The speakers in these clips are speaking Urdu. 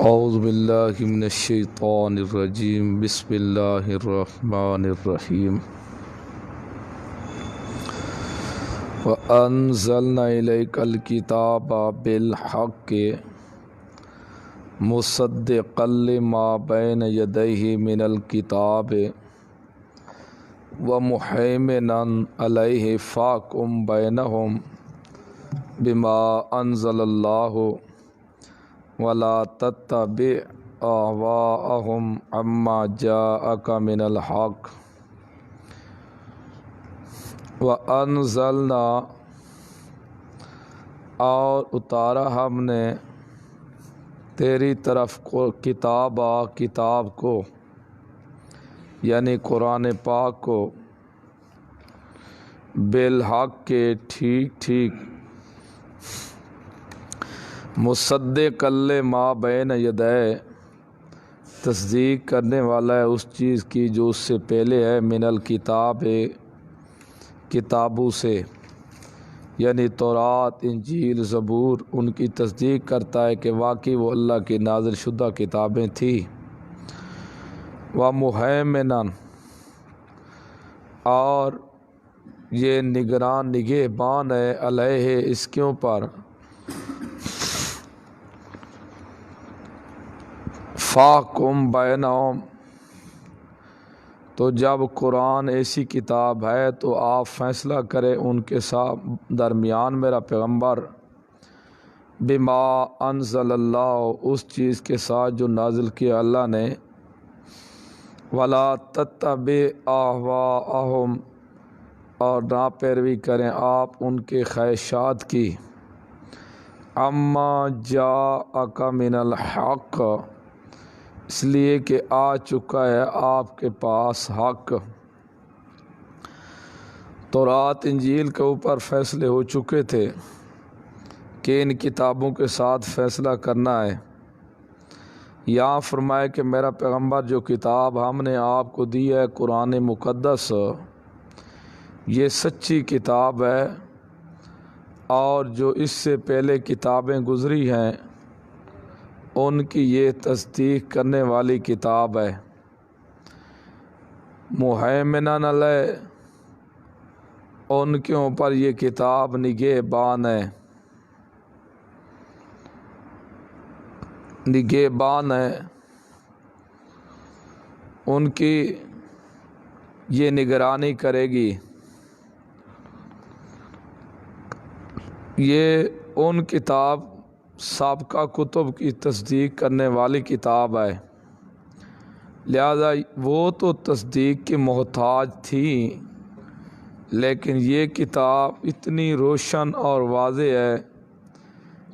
اعوذ باللہ من الشیطان الرجیم بسم اللہ الرحمن الرحیم وَأَنزَلْنَا إِلَيْكَ الْكِتَابَ بِالْحَقِّ مُصَدِّقًا لِمَا بَيْنَ يَدَيْهِ مِنَ الْكِتَابِ وَمُهَيْمِنًا عَلَيْهِ فَاحْكُم بَيْنَهُم بِمَا أَنزَلَ اللَّهُ وَلَا تَتَّبِعْ أَهْوَاءَهُمْ عَمَّا جَاءَكَ مِنَ الْحَقِّ وَأَنزَلْنَا اور اتارا ہم نے تیری طرف کو کتاب کو یعنی قرآن پاک کو بالحق کے ٹھیک مصدق لما بین یدیہ تصدیق کرنے والا ہے اس چیز کی جو اس سے پہلے ہے من الکتاب کتابوں سے یعنی تورات انجیل زبور ان کی تصدیق کرتا ہے کہ واقعی وہ اللہ کی نازل شدہ کتابیں تھیں وَمُہَیمِنًا اور یہ نگہبان ہے علیہ اس کے اوپر فَاحْكُم بَيْنَهُمْ تو جب قرآن ایسی کتاب ہے تو آپ فیصلہ کریں ان کے ساتھ درمیان میرا پیغمبر بما انزل اللہ اس چیز کے ساتھ جو نازل کیا اللہ نے ولا تتبع اہواءہم اور نہ پیروی کریں آپ ان کے خواہشات کی اما جاءک من الحق اس لیے کہ آ چکا ہے آپ کے پاس حق تورات انجیل کے اوپر فیصلے ہو چکے تھے کہ ان کتابوں کے ساتھ فیصلہ کرنا ہے یہاں فرمائے کہ میرا پیغمبر جو کتاب ہم نے آپ کو دی ہے قرآن مقدس یہ سچی کتاب ہے اور جو اس سے پہلے کتابیں گزری ہیں ان کی یہ تصدیق کرنے والی کتاب ہے مہیمناً علیہ ان کے اوپر یہ کتاب نگہبان ہے ان کی یہ نگرانی کرے گی یہ ان کتاب سابقہ کتب کی تصدیق کرنے والی کتاب ہے لہذا وہ تو تصدیق کی محتاج تھی لیکن یہ کتاب اتنی روشن اور واضح ہے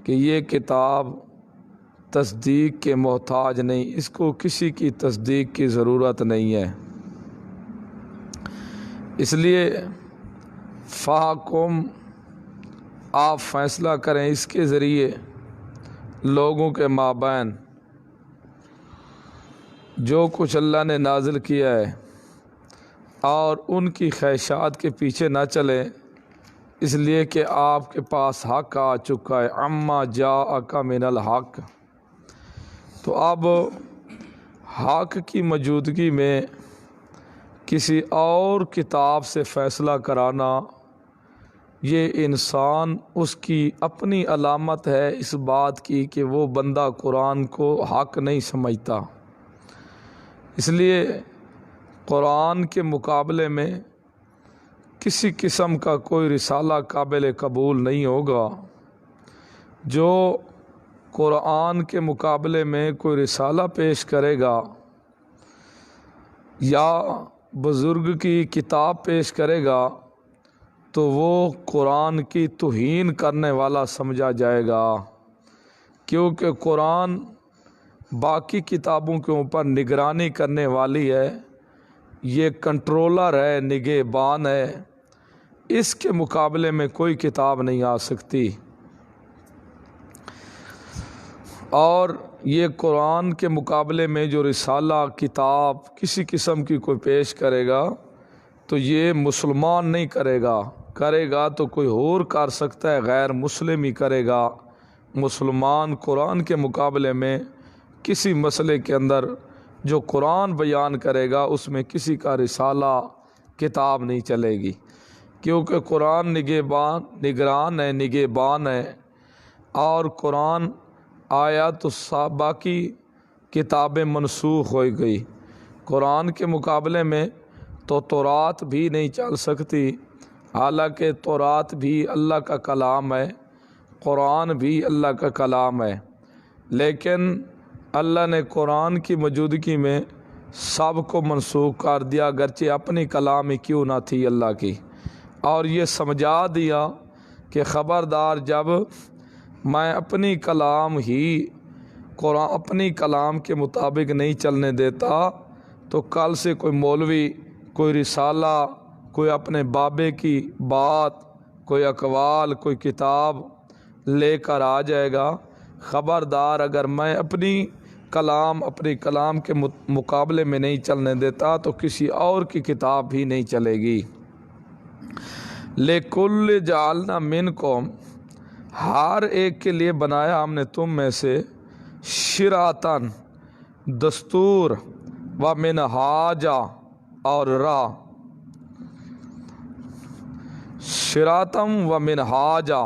کہ یہ کتاب تصدیق کے محتاج نہیں اس کو کسی کی تصدیق کی ضرورت نہیں ہے اس لیے فَاحْكُم آپ فیصلہ کریں اس کے ذریعے لوگوں کے مابین جو کچھ اللہ نے نازل کیا ہے اور ان کی خواہشات کے پیچھے نہ چلیں اس لیے کہ آپ کے پاس حق آ چکا ہے اما جاءک من الحق تو اب حق کی موجودگی میں کسی اور کتاب سے فیصلہ کرانا یہ انسان اس کی اپنی علامت ہے اس بات کی کہ وہ بندہ قرآن کو حق نہیں سمجھتا اس لیے قرآن کے مقابلے میں کسی قسم کا کوئی رسالہ قابل قبول نہیں ہوگا جو قرآن کے مقابلے میں کوئی رسالہ پیش کرے گا یا بزرگ کی کتاب پیش کرے گا تو وہ قرآن کی توہین کرنے والا سمجھا جائے گا کیونکہ قرآن باقی کتابوں کے اوپر نگرانی کرنے والی ہے یہ کنٹرولر ہے نگہبان ہے اس کے مقابلے میں کوئی کتاب نہیں آ سکتی اور یہ قرآن کے مقابلے میں جو رسالہ کتاب کسی قسم کی کوئی پیش کرے گا تو یہ مسلمان نہیں کرے گا تو کوئی اور کر سکتا ہے غیر مسلم ہی کرے گا مسلمان قرآن کے مقابلے میں کسی مسئلے کے اندر جو قرآن بیان کرے گا اس میں کسی کا رسالہ کتاب نہیں چلے گی، کیونکہ قرآن نگران ہے، نگہبان ہے، اور قرآن آیا تو باقی کتابیں منسوخ ہو گئی۔ قرآن کے مقابلے میں تو تورات بھی نہیں چل سکتی، حالانکہ تورات بھی اللہ کا کلام ہے، قرآن بھی اللہ کا کلام ہے، لیکن اللہ نے قرآن کی موجودگی میں سب کو منسوخ کر دیا، اگرچہ اپنی کلام ہی کیوں نہ تھی اللہ کی، اور یہ سمجھا دیا کہ خبردار جب میں اپنی کلام ہی قرآن اپنی کلام کے مطابق نہیں چلنے دیتا تو کل سے کوئی مولوی، کوئی رسالہ، کوئی اپنے بابے کی بات، کوئی اقوال، کوئی کتاب لے کر آ جائے گا۔ خبردار اگر میں اپنے کلام کے مقابلے میں نہیں چلنے دیتا تو کسی اور کی کتاب بھی نہیں چلے گی۔ لِكُلِّ جَعَلْنَا مِنْكُمْ، ہر ایک کے لیے بنایا ہم نے تم میں سے، شِرْعَةً دستور، وَمِنْہَاجًا اور راہ، شِرْعَةً وَمِنْہَاجًا،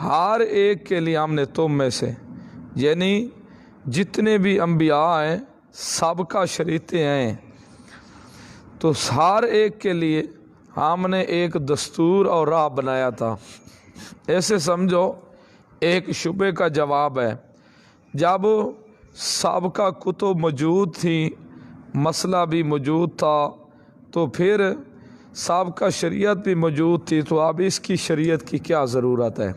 ہر ایک کے لیے ہم نے تم میں سے، یعنی جتنے بھی انبیاء ہیں سب کا شریعتیں ہیں، تو ہر ایک کے لیے ہم نے ایک دستور اور راہ بنایا تھا۔ ایسے سمجھو ایک شبے کا جواب ہے، جب سابقہ کتب موجود تھی، مسئلہ بھی موجود تھا، تو پھر سابقہ شریعت بھی موجود تھی، تو اب اس کی شریعت کی کیا ضرورت ہے؟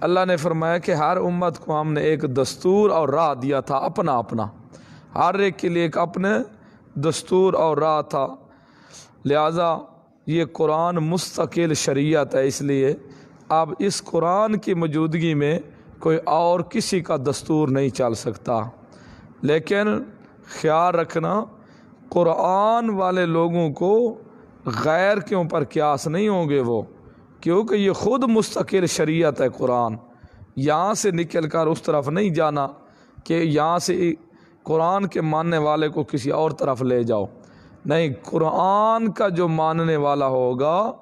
اللہ نے فرمایا کہ ہر امت کو ہم نے ایک دستور اور راہ دیا تھا، اپنا ہر ایک کے لیے ایک اپنے دستور اور راہ تھا، لہذا یہ قرآن مستقل شریعت ہے، اس لیے اب اس قرآن کی موجودگی میں کوئی اور کسی کا دستور نہیں چل سکتا۔ لیکن خیال رکھنا، قرآن والے لوگوں کو غیر کے اوپر قیاس نہیں ہوں گے وہ، کیونکہ یہ خود مستقل شریعت ہے قرآن، یہاں سے نکل کر اس طرف نہیں جانا کہ یہاں سے قرآن کے ماننے والے کو کسی اور طرف لے جاؤ، نہیں، قرآن کا جو ماننے والا ہوگا،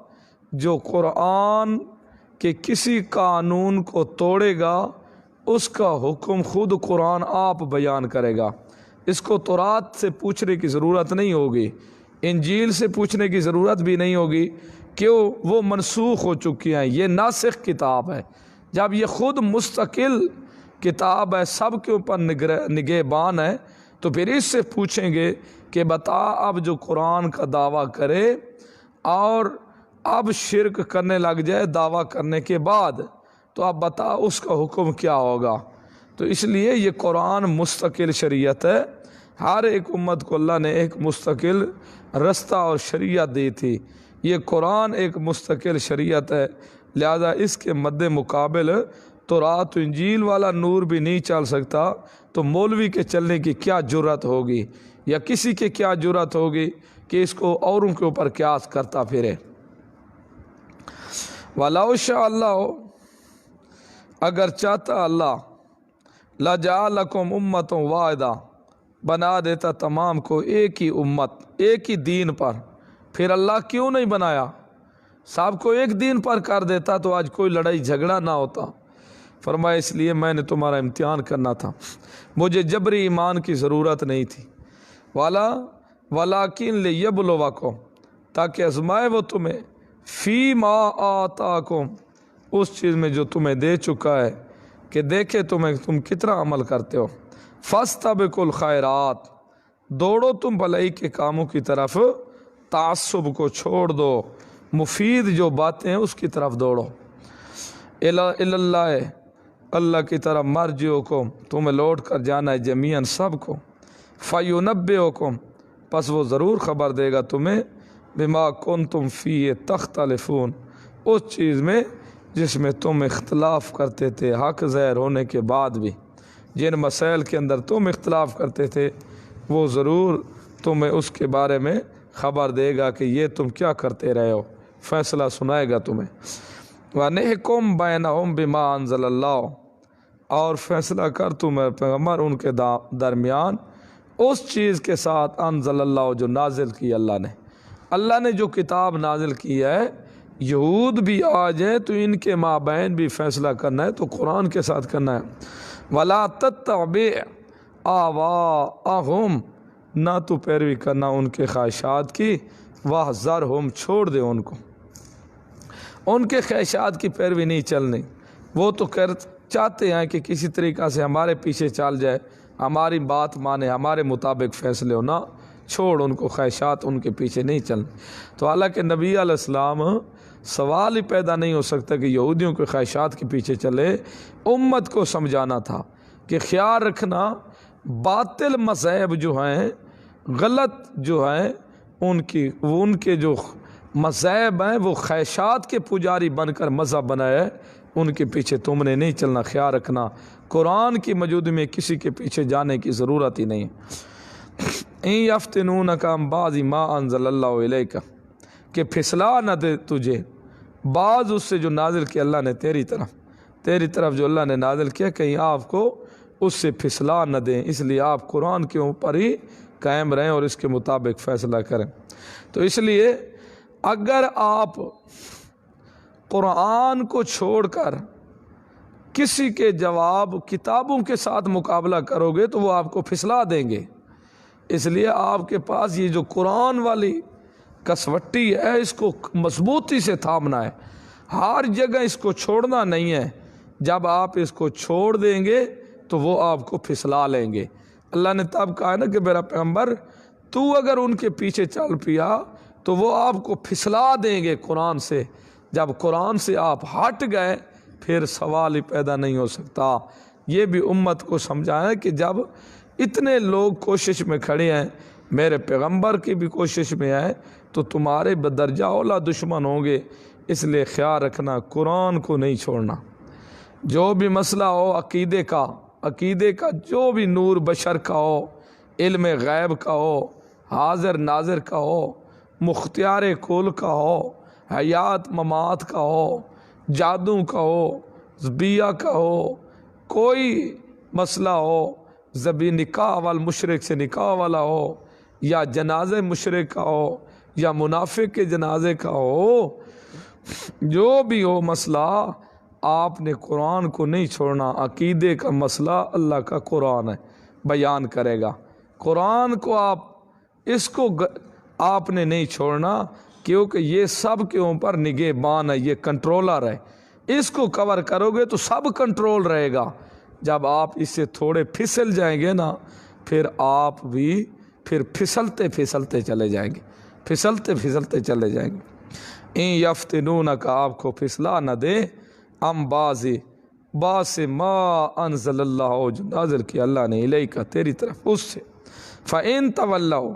جو قرآن کے کسی قانون کو توڑے گا، اس کا حکم خود قرآن آپ بیان کرے گا، اس کو تورات سے پوچھنے کی ضرورت نہیں ہوگی، انجیل سے پوچھنے کی ضرورت بھی نہیں ہوگی، کیوں؟ وہ منسوخ ہو چکی ہیں، یہ ناسخ کتاب ہے۔ جب یہ خود مستقل کتاب ہے، سب کے اوپر نگہبان ہے، تو پھر اس سے پوچھیں گے کہ بتا اب جو قرآن کا دعویٰ کرے اور اب شرک کرنے لگ جائے دعویٰ کرنے کے بعد، تو اب بتا اس کا حکم کیا ہوگا؟ تو اس لیے یہ قرآن مستقل شریعت ہے، ہر ایک امت کو اللہ نے ایک مستقل رستہ اور شریعت دی تھی، یہ قرآن ایک مستقل شریعت ہے، لہذا اس کے مد مقابل تورات و انجیل والا نور بھی نہیں چل سکتا، تو مولوی کے چلنے کی کیا جرت ہوگی، یا کسی کے کیا جرت ہوگی کہ اس کو اوروں کے اوپر قیاس کرتا پھرے۔ وَلَوْ شَاءَ اللَّهُ، اگر چاہتا اللہ، لَجَعَلَكُمْ أُمَّةً وَاحِدَةً، بنا دیتا تمام کو ایک ہی امت، ایک ہی دین پر۔ پھر اللہ کیوں نہیں بنایا؟ سب کو ایک دین پر کر دیتا تو آج کوئی لڑائی جھگڑا نہ ہوتا۔ فرمایا اس لیے میں نے تمہارا امتحان کرنا تھا، مجھے جبری ایمان کی ضرورت نہیں تھی، وَلَٰكِن لِيَبْلُوَكُمْ، تاکہ آزمائے وہ تمہیں، فی ما آتاکم، اس چیز میں جو تمہیں دے چکا ہے، کہ دیکھے تم کتنا عمل کرتے ہو۔ فَاسْتَبِقُوا الْخَيْرَاتِ، دوڑو تم بھلائی کے کاموں کی طرف، تعصب کو چھوڑ دو، مفید جو باتیں ہیں اس کی طرف دوڑو۔ اللہ، اللہ کی طرف مرجعکم، تمہیں لوٹ کر جانا ہے جمیعاً سب کو، فَيُنَبِّئُكُمْ، پس وہ ضرور خبر دے گا تمہیں، بما کنتم فیہ تختلفون، اس چیز میں جس میں تم اختلاف کرتے تھے حق ظاہر ہونے کے بعد بھی، جن مسائل کے اندر تم اختلاف کرتے تھے وہ ضرور تمہیں اس کے بارے میں خبر دے گا کہ یہ تم کیا کرتے رہے ہو، فیصلہ سنائے گا تمہیں۔ وَنِحْكُمْ بَيْنَهُمْ بِمَا أَنزَلَ اللَّهُ، اور فیصلہ کر تو میرے پیغمبر ان کے درمیان اس چیز کے ساتھ انزل اللہ جو نازل کی اللہ نے جو کتاب نازل کی ہے، یہود بھی آ جائیں تو ان کے مابین بھی فیصلہ کرنا ہے تو قرآن کے ساتھ کرنا ہے۔ وَلَا تَتَّبِعْ آوَاءَهُمْ، نہ تو پیروی کرنا ان کے خواہشات کی، وَاحْذَرْهُمْ، چھوڑ دے ان کو، ان کے خواہشات کی پیروی نہیں چلنی۔ وہ تو چاہتے ہیں کہ کسی طریقہ سے ہمارے پیچھے چل جائے، ہماری بات مانے، ہمارے مطابق فیصلے ہونا، چھوڑ ان کو، خواہشات ان کے پیچھے نہیں چلنے۔ تو حالانکہ نبی علیہ السلام سوال ہی پیدا نہیں ہو سکتا کہ یہودیوں کے خواہشات کے پیچھے چلے، امت کو سمجھانا تھا کہ خیال رکھنا باطل مذاہب جو ہیں، غلط جو ہیں، ان کے جو مذاہب ہیں وہ خواہشات کے پجاری بن کر مذہب بنائے، ان کے پیچھے تم نے نہیں چلنا۔ خیال رکھنا قرآن کی موجودگی میں کسی کے پیچھے جانے کی ضرورت ہی نہیں۔ ان یفتنونک عن بعض ما انزل اللہ الیک، کہ پھسلا نہ دے تجھے بعض اس سے جو نازل کیا اللہ نے تیری طرف جو اللہ نے نازل کیا، کہیں آپ کو اس سے پھسلا نہ دیں، اس لیے آپ قرآن کے اوپر ہی قائم رہیں اور اس کے مطابق فیصلہ کریں۔ تو اس لیے اگر آپ قرآن کو چھوڑ کر کسی کے جواب کتابوں کے ساتھ مقابلہ کرو گے تو وہ آپ کو پھسلا دیں گے۔ اس لیے آپ کے پاس یہ جو قرآن والی کسوٹی ہے، اس کو مضبوطی سے تھامنا ہے، ہر جگہ اس کو چھوڑنا نہیں ہے۔ جب آپ اس کو چھوڑ دیں گے تو وہ آپ کو پھسلا لیں گے۔ اللہ نے تب کہا نا کہ میرا پیغمبر تو اگر ان کے پیچھے چل پیا تو وہ آپ کو پھسلا دیں گے قرآن سے۔ جب قرآن سے آپ ہٹ گئے پھر سوال ہی پیدا نہیں ہو سکتا۔ یہ بھی امت کو سمجھائیں کہ جب اتنے لوگ کوشش میں کھڑے ہیں، میرے پیغمبر کی بھی کوشش میں ہے، تو تمہارے بدرجہ اولا دشمن ہوں گے، اس لیے خیال رکھنا قرآن کو نہیں چھوڑنا۔ جو بھی مسئلہ ہو عقیدے کا جو بھی نور بشر کا ہو، علم غیب کا ہو، حاضر ناظر کا ہو، مختار کل کا ہو، حیات ممات کا ہو، جادو کا ہو، زبیہ کا ہو، کوئی مسئلہ ہو، زبی نکاح والمشرک سے نکاح والا ہو، یا جنازے مشرک کا ہو، یا منافق کے جنازے کا ہو، جو بھی ہو مسئلہ، آپ نے قرآن کو نہیں چھوڑنا۔ عقیدے کا مسئلہ اللہ کا قرآن ہے، بیان کرے گا۔ قرآن کو آپ نے نہیں چھوڑنا، کیونکہ یہ سب کے اوپر نگہبان ہے، یہ کنٹرولر ہے۔ اس کو کور کرو گے تو سب کنٹرول رہے گا۔ جب آپ اس سے تھوڑے پھسل جائیں گے نا، پھر آپ بھی پھسلتے چلے جائیں گے، پھسلتے چلے جائیں گے۔ ان یفتنونک، آپ کو پھسلا نہ دے، ام بعض ما انزل اللہ، جو نازل کیا اللہ نے الیک، تیری طرف، اس سے۔ فَإِن تَوَلَّوْا،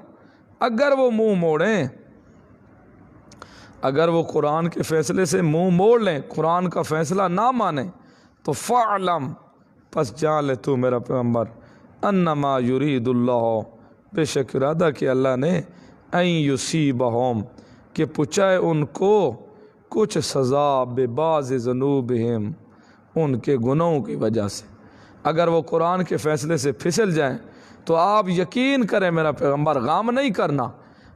اگر وہ منہ موڑیں، اگر وہ قرآن کے فیصلے سے منہ موڑ لیں، قرآن کا فیصلہ نہ مانیں، تو فَعْلَمْ، پس جان لے تو میرا پیغمبر، انما یرید اللہ، بے شک ارادہ کہ اللہ نے، این یصیبہم، کہ پہنچائے ان کو کچھ سزا، ببعض ذنوبہم، ان کے گناہوں کی وجہ سے۔ اگر وہ قرآن کے فیصلے سے پھسل جائیں تو آپ یقین کریں میرا پیغمبر، غام نہیں کرنا،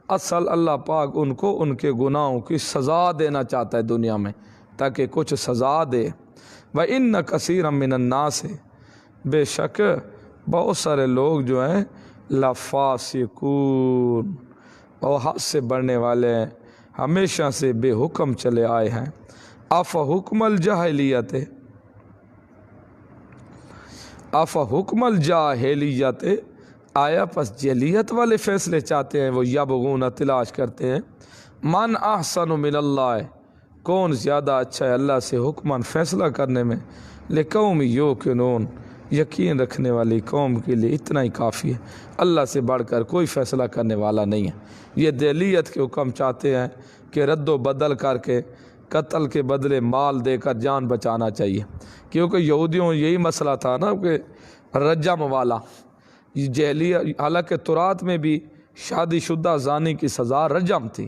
اصل اللہ پاک ان کو ان کے گناہوں کی سزا دینا چاہتا ہے دنیا میں، تاکہ کچھ سزا دے۔ وَإِنَّ كَثِيرًا مِّنَ النَّاسِ، بے شک بہت سارے لوگ جو ہیں، لَفَاسِقُونَ، وہ حد سے بڑھنے والے ہیں، ہمیشہ سے بے حکم چلے آئے ہیں۔ اَفَحُکْمَ الْجَاہِلِیَّۃِ، اَفَحُکْمَ الْجَاہِلِیَّۃِ، آیا پس جہلیت والے فیصلے چاہتے ہیں، وہ یبغون، تلاش کرتے ہیں، من احسن من اللہ، کون زیادہ اچھا ہے اللہ سے حکماً، فیصلہ کرنے میں، لقوم یوقنون، یقین رکھنے والی قوم کے لیے اتنا ہی کافی ہے، اللہ سے بڑھ کر کوئی فیصلہ کرنے والا نہیں ہے۔ یہ جہلیت کے حکم چاہتے ہیں کہ رد و بدل کر کے قتل کے بدلے مال دے کر جان بچانا چاہیے، کیونکہ یہودیوں یہی مسئلہ تھا نا کہ رجم والا، جہلیت، حالانکہ تورات میں بھی شادی شدہ زانی کی سزا رجم تھی،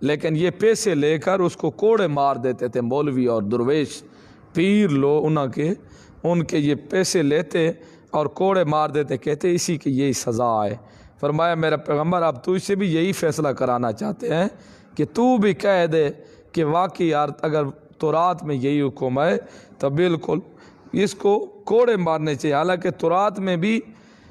لیکن یہ پیسے لے کر اس کو کوڑے مار دیتے تھے، مولوی اور درویش پیر لو انہاں کے ان کے یہ پیسے لیتے اور کوڑے مار دیتے، کہتے اسی کی یہی سزا ہے۔ فرمایا میرا پیغمبر اب تو اس سے بھی یہی فیصلہ کرانا چاہتے ہیں کہ تو بھی کہہ دے کہ واقعی یار اگر تورات میں یہی حکم ہے تو بالکل اس کو کوڑے مارنے چاہیے۔ حالانکہ تورات میں بھی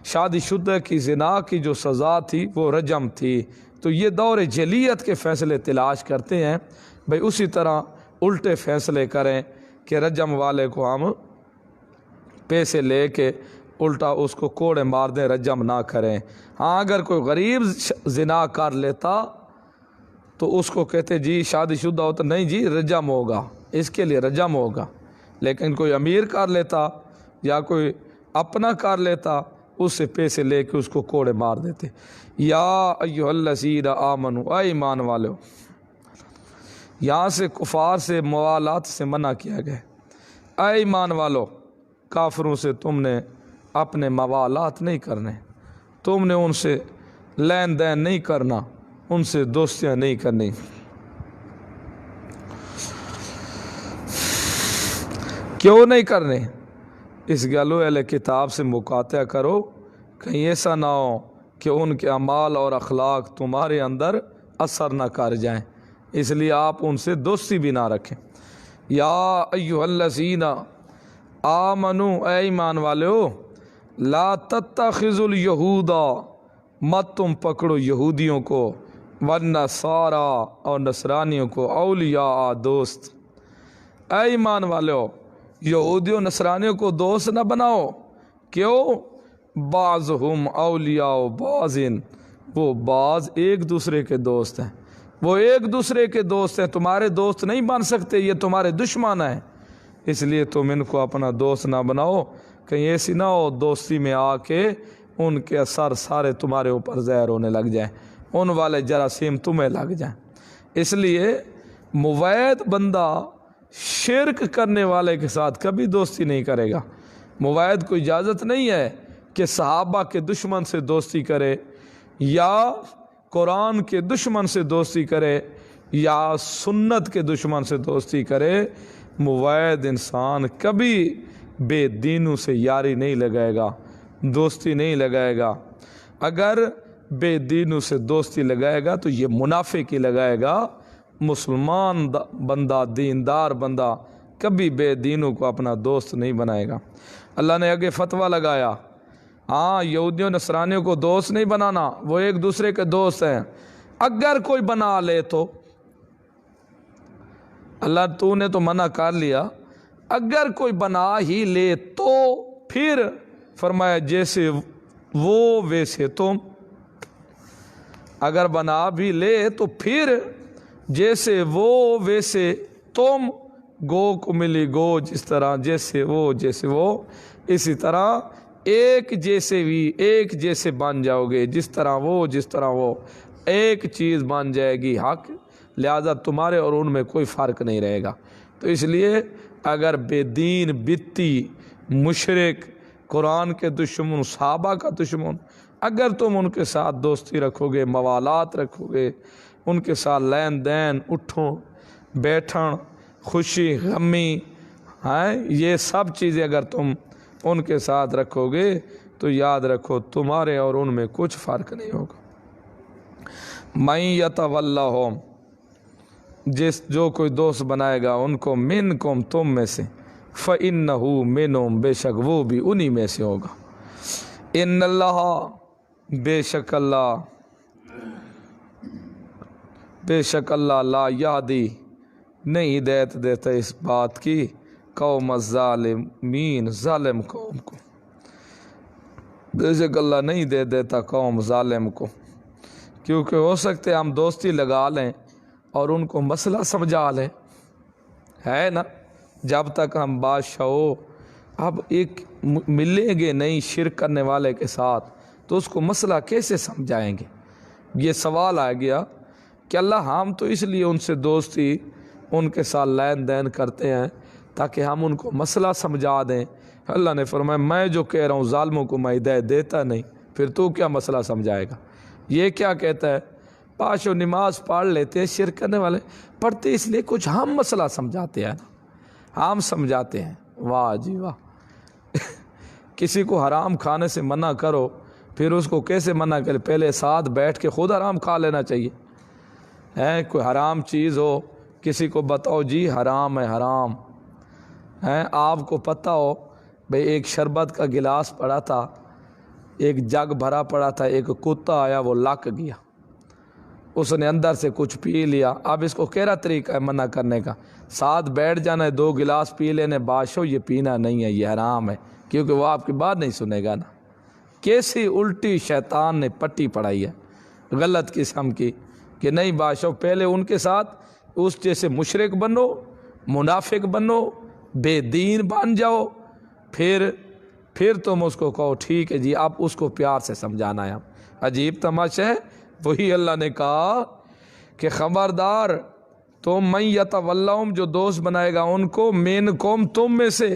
شادی شدہ کی زنا کی جو سزا تھی وہ رجم تھی۔ تو یہ دور جہلیت کے فیصلے تلاش کرتے ہیں، بھئی اسی طرح الٹے فیصلے کریں کہ رجم والے کو ہم پیسے لے کے الٹا اس کو کوڑے مار دیں، رجم نہ کریں۔ ہاں اگر کوئی غریب زنا کر لیتا تو اس کو کہتے جی شادی شدہ ہوتا، نہیں جی رجم ہوگا، اس کے لیے رجم ہوگا۔ لیکن کوئی امیر کر لیتا یا کوئی اپنا کر لیتا، اس سے پیسے لے کے اس کو کوڑے مار دیتے۔ یا ایھا الذین آمنوا، اے ایمان والو، یہاں سے کفار سے موالات سے منع کیا گیا۔ اے ایمان والو، کافروں سے تم نے اپنے موالات نہیں کرنے، تم نے ان سے لین دین نہیں کرنا، ان سے دوستیاں نہیں کرنی۔ کیوں نہیں کرنے؟ اس گلو اہل کتاب سے مقاطعہ کرو، کہیں ایسا نہ ہو کہ ان کے اعمال اور اخلاق تمہارے اندر اثر نہ کر جائیں، اس لیے آپ ان سے دوستی بھی نہ رکھیں۔ یا ایھا الذین آمنوا، اے ایمان والو، لا تتخذوا الیہود، مت تم پکڑو یہودیوں کو، والنصارى اور نصرانیوں کو، اولیاء دوست۔ اے ایمان والو، یہودیوں نصرانیوں کو دوست نہ بناؤ۔ کیوں؟ بعضهم اولیاء بعض، وہ بعض ایک دوسرے کے دوست ہیں، وہ ایک دوسرے کے دوست ہیں، تمہارے دوست نہیں بن سکتے، یہ تمہارے دشمن ہیں، اس لیے تم ان کو اپنا دوست نہ بناؤ، کہیں ایسی نہ ہو دوستی میں آ کے ان کے اثر سارے تمہارے اوپر ظاہر ہونے لگ جائیں، ان والے جراثیم تمہیں لگ جائیں۔ اس لیے موید بندہ شرک کرنے والے کے ساتھ کبھی دوستی نہیں کرے گا۔ موید کو اجازت نہیں ہے کہ صحابہ کے دشمن سے دوستی کرے، یا قرآن کے دشمن سے دوستی کرے، یا سنت کے دشمن سے دوستی کرے۔ موید انسان کبھی بے دینوں سے یاری نہیں لگائے گا، دوستی نہیں لگائے گا۔ اگر بے دینوں سے دوستی لگائے گا تو یہ منافق ہی لگائے گا۔ مسلمان بندہ، دیندار بندہ کبھی بے دینوں کو اپنا دوست نہیں بنائے گا۔ اللہ نے آگے فتویٰ لگایا، ہاں یہودیوں نصرانیوں کو دوست نہیں بنانا، وہ ایک دوسرے کے دوست ہیں۔ اگر کوئی بنا لے تو، اللہ تو نے تو منع کر لیا، اگر کوئی بنا ہی لے تو پھر فرمایا جیسے وہ ویسے تم۔ اگر بنا بھی لے تو پھر جیسے وہ ویسے تم، گو کو ملی گو، جس طرح جیسے وہ اسی طرح ایک جیسے بھی ایک جیسے بن جاؤ گے، جس طرح وہ ایک چیز بن جائے گی حق، لہذا تمہارے اور ان میں کوئی فرق نہیں رہے گا۔ تو اس لیے اگر بے دین بتی مشرک قرآن کے دشمن صحابہ کا دشمن، اگر تم ان کے ساتھ دوستی رکھو گے، موالات رکھو گے، ان کے ساتھ لین دین، اٹھوں بیٹھن، خوشی غمی، یہ سب چیزیں اگر تم ان کے ساتھ رکھو گے تو یاد رکھو تمہارے اور ان میں کچھ فرق نہیں ہوگا۔ مَن یتولہم، جو کوئی دوست بنائے گا ان کو، منکم تم میں سے، فإنہ منہم، بے شک وہ بھی انہی میں سے ہوگا۔ ان اللہ، بے شک اللہ لا یہدی، نہیں ہدایت دیتا اس بات کی، قوم الظالمین، ظالم قوم کو، بے شک اللہ نہیں دے دیتا قوم ظالم کو۔ کیونکہ ہو سکتے ہم دوستی لگا لیں اور ان کو مسئلہ سمجھا لیں، ہے نا، جب تک ہم بادشاہ ہو، اب ایک ملیں گے نہیں شرک کرنے والے کے ساتھ تو اس کو مسئلہ کیسے سمجھائیں گے؟ یہ سوال آ گیا کہ اللہ ہم تو اس لیے ان سے دوستی، ان کے ساتھ لین دین کرتے ہیں تاکہ ہم ان کو مسئلہ سمجھا دیں۔ اللہ نے فرمایا میں جو کہہ رہا ہوں ظالموں کو میں ہدایت دیتا نہیں، پھر تو کیا مسئلہ سمجھائے گا؟ یہ کیا کہتا ہے؟ پانچ و نماز پڑھ لیتے ہیں شرک کرنے والے، پڑھتے اس لیے کچھ ہم مسئلہ سمجھاتے ہیں نا، ہم سمجھاتے ہیں۔ واہ جی واہ، کسی کو حرام کھانے سے منع کرو پھر اس کو کیسے منع کرے؟ پہلے ساتھ بیٹھ کے خود حرام کھا لینا چاہیے. ہے کوئی حرام چیز ہو کسی کو بتاؤ جی حرام ہے حرام ہے. آپ کو پتہ ہو بھئی ایک شربت کا گلاس پڑا تھا، ایک جگ بھرا پڑا تھا، ایک کتا آیا وہ لک گیا، اس نے اندر سے کچھ پی لیا. اب اس کو کیرا طریقہ ہے منع کرنے کا؟ ساتھ بیٹھ جانا ہے، 2 گلاس پی لینے، بادشاہ یہ پینا نہیں ہے، یہ حرام ہے، کیونکہ وہ آپ کی بات نہیں سنے گا نا. کیسی الٹی شیطان نے پٹی پڑھائی ہے غلط قسم کی کہ نہیں بادشاہ پہلے ان کے ساتھ اس جیسے مشرک بنو، منافق بنو، بے دین بن جاؤ، پھر تم اس کو کہو ٹھیک ہے جی. آپ اس کو پیار سے سمجھانا ہے. عجیب تماشا ہے. وہی اللہ نے کہا کہ خبردار تم من یتولہم جو دوست بنائے گا ان کو، منکم تم میں سے،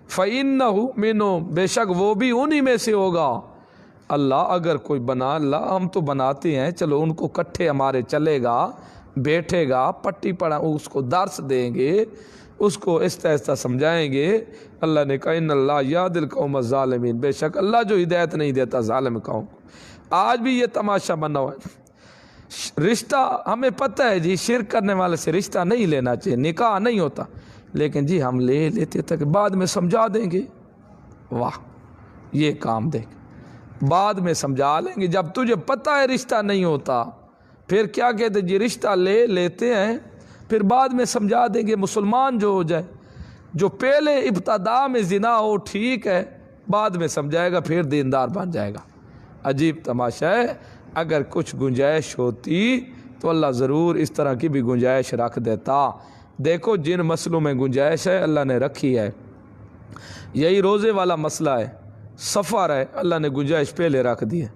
فإنہ منہم بے شک وہ بھی انہی میں سے ہوگا. اللہ اگر کوئی بنا، اللہ ہم تو بناتے ہیں، چلو ان کو کٹھے ہمارے چلے گا، بیٹھے گا، پٹی پڑھا اس کو درس دیں گے، اس کو آہستہ سمجھائیں گے. اللہ نے کہا ان اللہ یہدی القوم الظالمین، بے شک اللہ جو ہدایت نہیں دیتا ظالم قوم کو. آج بھی یہ تماشا بنا ہوا ہے. رشتہ ہمیں پتہ ہے جی شرک کرنے والے سے رشتہ نہیں لینا چاہیے، نکاح نہیں ہوتا، لیکن جی ہم لے لیتے تھے کہ بعد میں سمجھا دیں گے. واہ یہ کام دیکھ، بعد میں سمجھا لیں گے. جب تجھے پتہ ہے رشتہ نہیں ہوتا پھر کیا کہتے جی رشتہ لے لیتے ہیں پھر بعد میں سمجھا دیں گے. مسلمان جو ہو جائے، جو پہلے ابتدا میں زنا ہو ٹھیک ہے، بعد میں سمجھائے گا پھر دیندار بن جائے گا. عجیب تماشا ہے. اگر کچھ گنجائش ہوتی تو اللہ ضرور اس طرح کی بھی گنجائش رکھ دیتا. دیکھو جن مسئلوں میں گنجائش ہے اللہ نے رکھی ہے. یہی روزے والا مسئلہ ہے، سفر ہے، اللہ نے گنجائش پہلے رکھ دی ہے.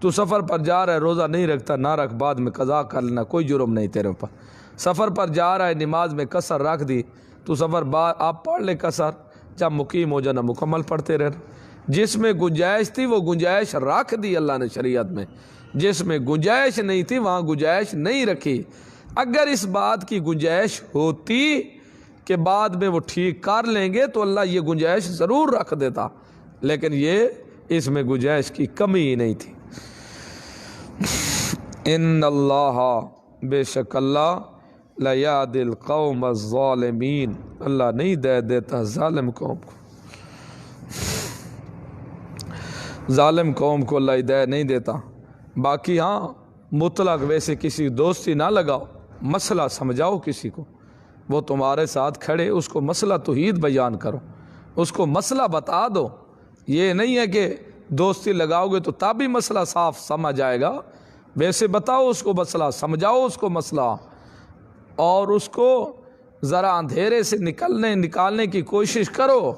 تو سفر پر جا رہا ہے، روزہ نہیں رکھتا نہ رکھ، بعد میں قضا کر لینا، کوئی جرم نہیں تیرے اوپر. سفر پر جا رہا ہے، نماز میں کسر رکھ دی، تو سفر بعد آپ پڑھ لے کسر، جب مقیم ہو جانا مکمل پڑھتے رہنا. جس میں گنجائش تھی وہ گنجائش رکھ دی اللہ نے شریعت میں، جس میں گنجائش نہیں تھی وہاں گنجائش نہیں رکھی. اگر اس بات کی گنجائش ہوتی کہ بعد میں وہ ٹھیک کر لیں گے تو اللہ یہ گنجائش ضرور رکھ دیتا، لیکن یہ اس میں گنجائش کی کمی ہی نہیں تھی. ان اللہ بے شک اللہ لیہدی القوم الظالمین، اللہ نہیں دے دیتا ظالم قوم کو. ظالم قوم کو اللہ ہدایت نہیں دیتا. باقی ہاں مطلق ویسے کسی دوستی نہ لگاؤ، مسئلہ سمجھاؤ کسی کو، وہ تمہارے ساتھ کھڑے، اس کو مسئلہ توحید بیان کرو، اس کو مسئلہ بتا دو. یہ نہیں ہے کہ دوستی لگاؤ گے تو تب بھی مسئلہ صاف سمجھ آئے گا. ویسے بتاؤ اس کو مسئلہ، سمجھاؤ اس کو مسئلہ، اور اس کو ذرا اندھیرے سے نکالنے کی کوشش کرو.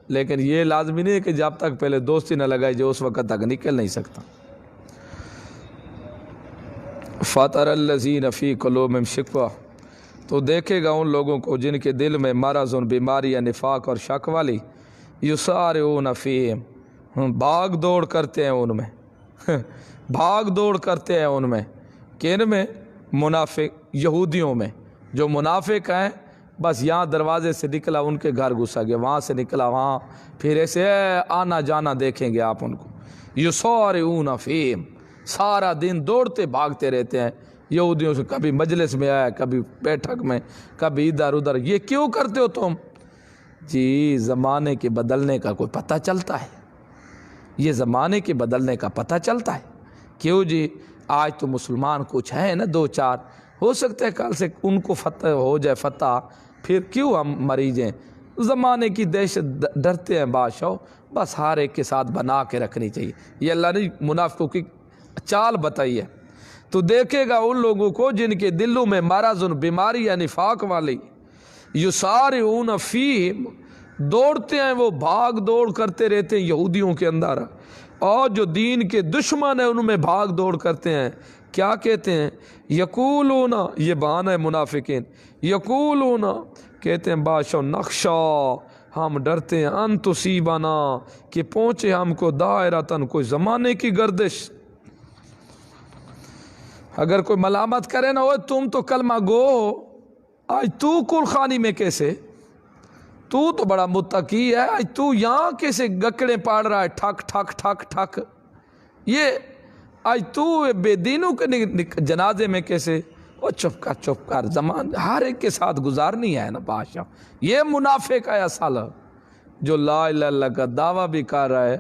لیکن یہ لازمی نہیں ہے کہ جب تک پہلے دوستی نہ لگائی جو اس وقت تک نکل نہیں سکتا. فَتَرَ الَّذِينَ فِي قُلُوبِهِمْ شِقْوَةٌ، تو دیکھے گا ان لوگوں کو جن کے دل میں مرض، بیماری یا نفاق اور شک والی، یُسَارِعُونَ فِیہِم، بھاگ دوڑ کرتے ہیں ان میں، بھاگ دوڑ کرتے ہیں ان میں. کن میں؟ منافق یہودیوں میں. جو منافق ہیں بس یہاں دروازے سے نکلا ان کے گھر گھسا گیا، وہاں سے نکلا وہاں، پھر ایسے آنا جانا دیکھیں گے آپ ان کو. یُسَارِعُونَ فِیہِم، سارا دن دوڑتے بھاگتے رہتے ہیں یہودیوں سے، کبھی مجلس میں آیا، کبھی بیٹھک میں، کبھی ادھر ادھر. یہ کیوں کرتے ہو تم؟ جی زمانے کے بدلنے کا کوئی پتہ چلتا ہے، یہ زمانے کے بدلنے کا پتہ چلتا ہے. کیوں جی؟ آج تو مسلمان کچھ ہیں نا 2-4، ہو سکتا ہے کل سے ان کو فتح ہو جائے فتح، پھر کیوں ہم مریض ہیں؟ زمانے کی دہشت ڈرتے ہیں بادشاہ، بس ہر ایک کے ساتھ بنا کے رکھنی چاہیے. یہ اللہ نے منافقوں کی چال بتائی ہے. تو دیکھے گا ان لوگوں کو جن کے دلوں میں مرض، بیماری یا نفاق والی، یسارعون فیہم، دوڑتے ہیں وہ، بھاگ دوڑ کرتے رہتے ہیں یہودیوں کے اندر، اور جو دین کے دشمن ہیں ان میں بھاگ دوڑ کرتے ہیں. کیا کہتے ہیں؟ یقولون، یہ بہانہ ہے منافقین، یقولون کہتے ہیں بادشاہ نخشا، ہم ڈرتے ہیں، ان تصیبنا کہ پہنچے ہم کو دائرتن، کوئی زمانے کی گردش. اگر کوئی ملامت کرے نا، اوے تم تو کلمہ گو ہو، آج تو قرخانی میں کیسے؟ تو بڑا متقی ہے، تو یہاں کیسے گکڑے پاڑ رہا ہے ٹھک ٹھک ٹھک ٹھک، یہ آج تو بے دینوں کے جنازے میں کیسے؟ وہ چپ کر زمان ہر ایک کے ساتھ گزارنی ہے نا بادشاہ۔ یہ منافق ہے اصل، جو لا الہ الا اللہ کا دعویٰ بھی کر رہا ہے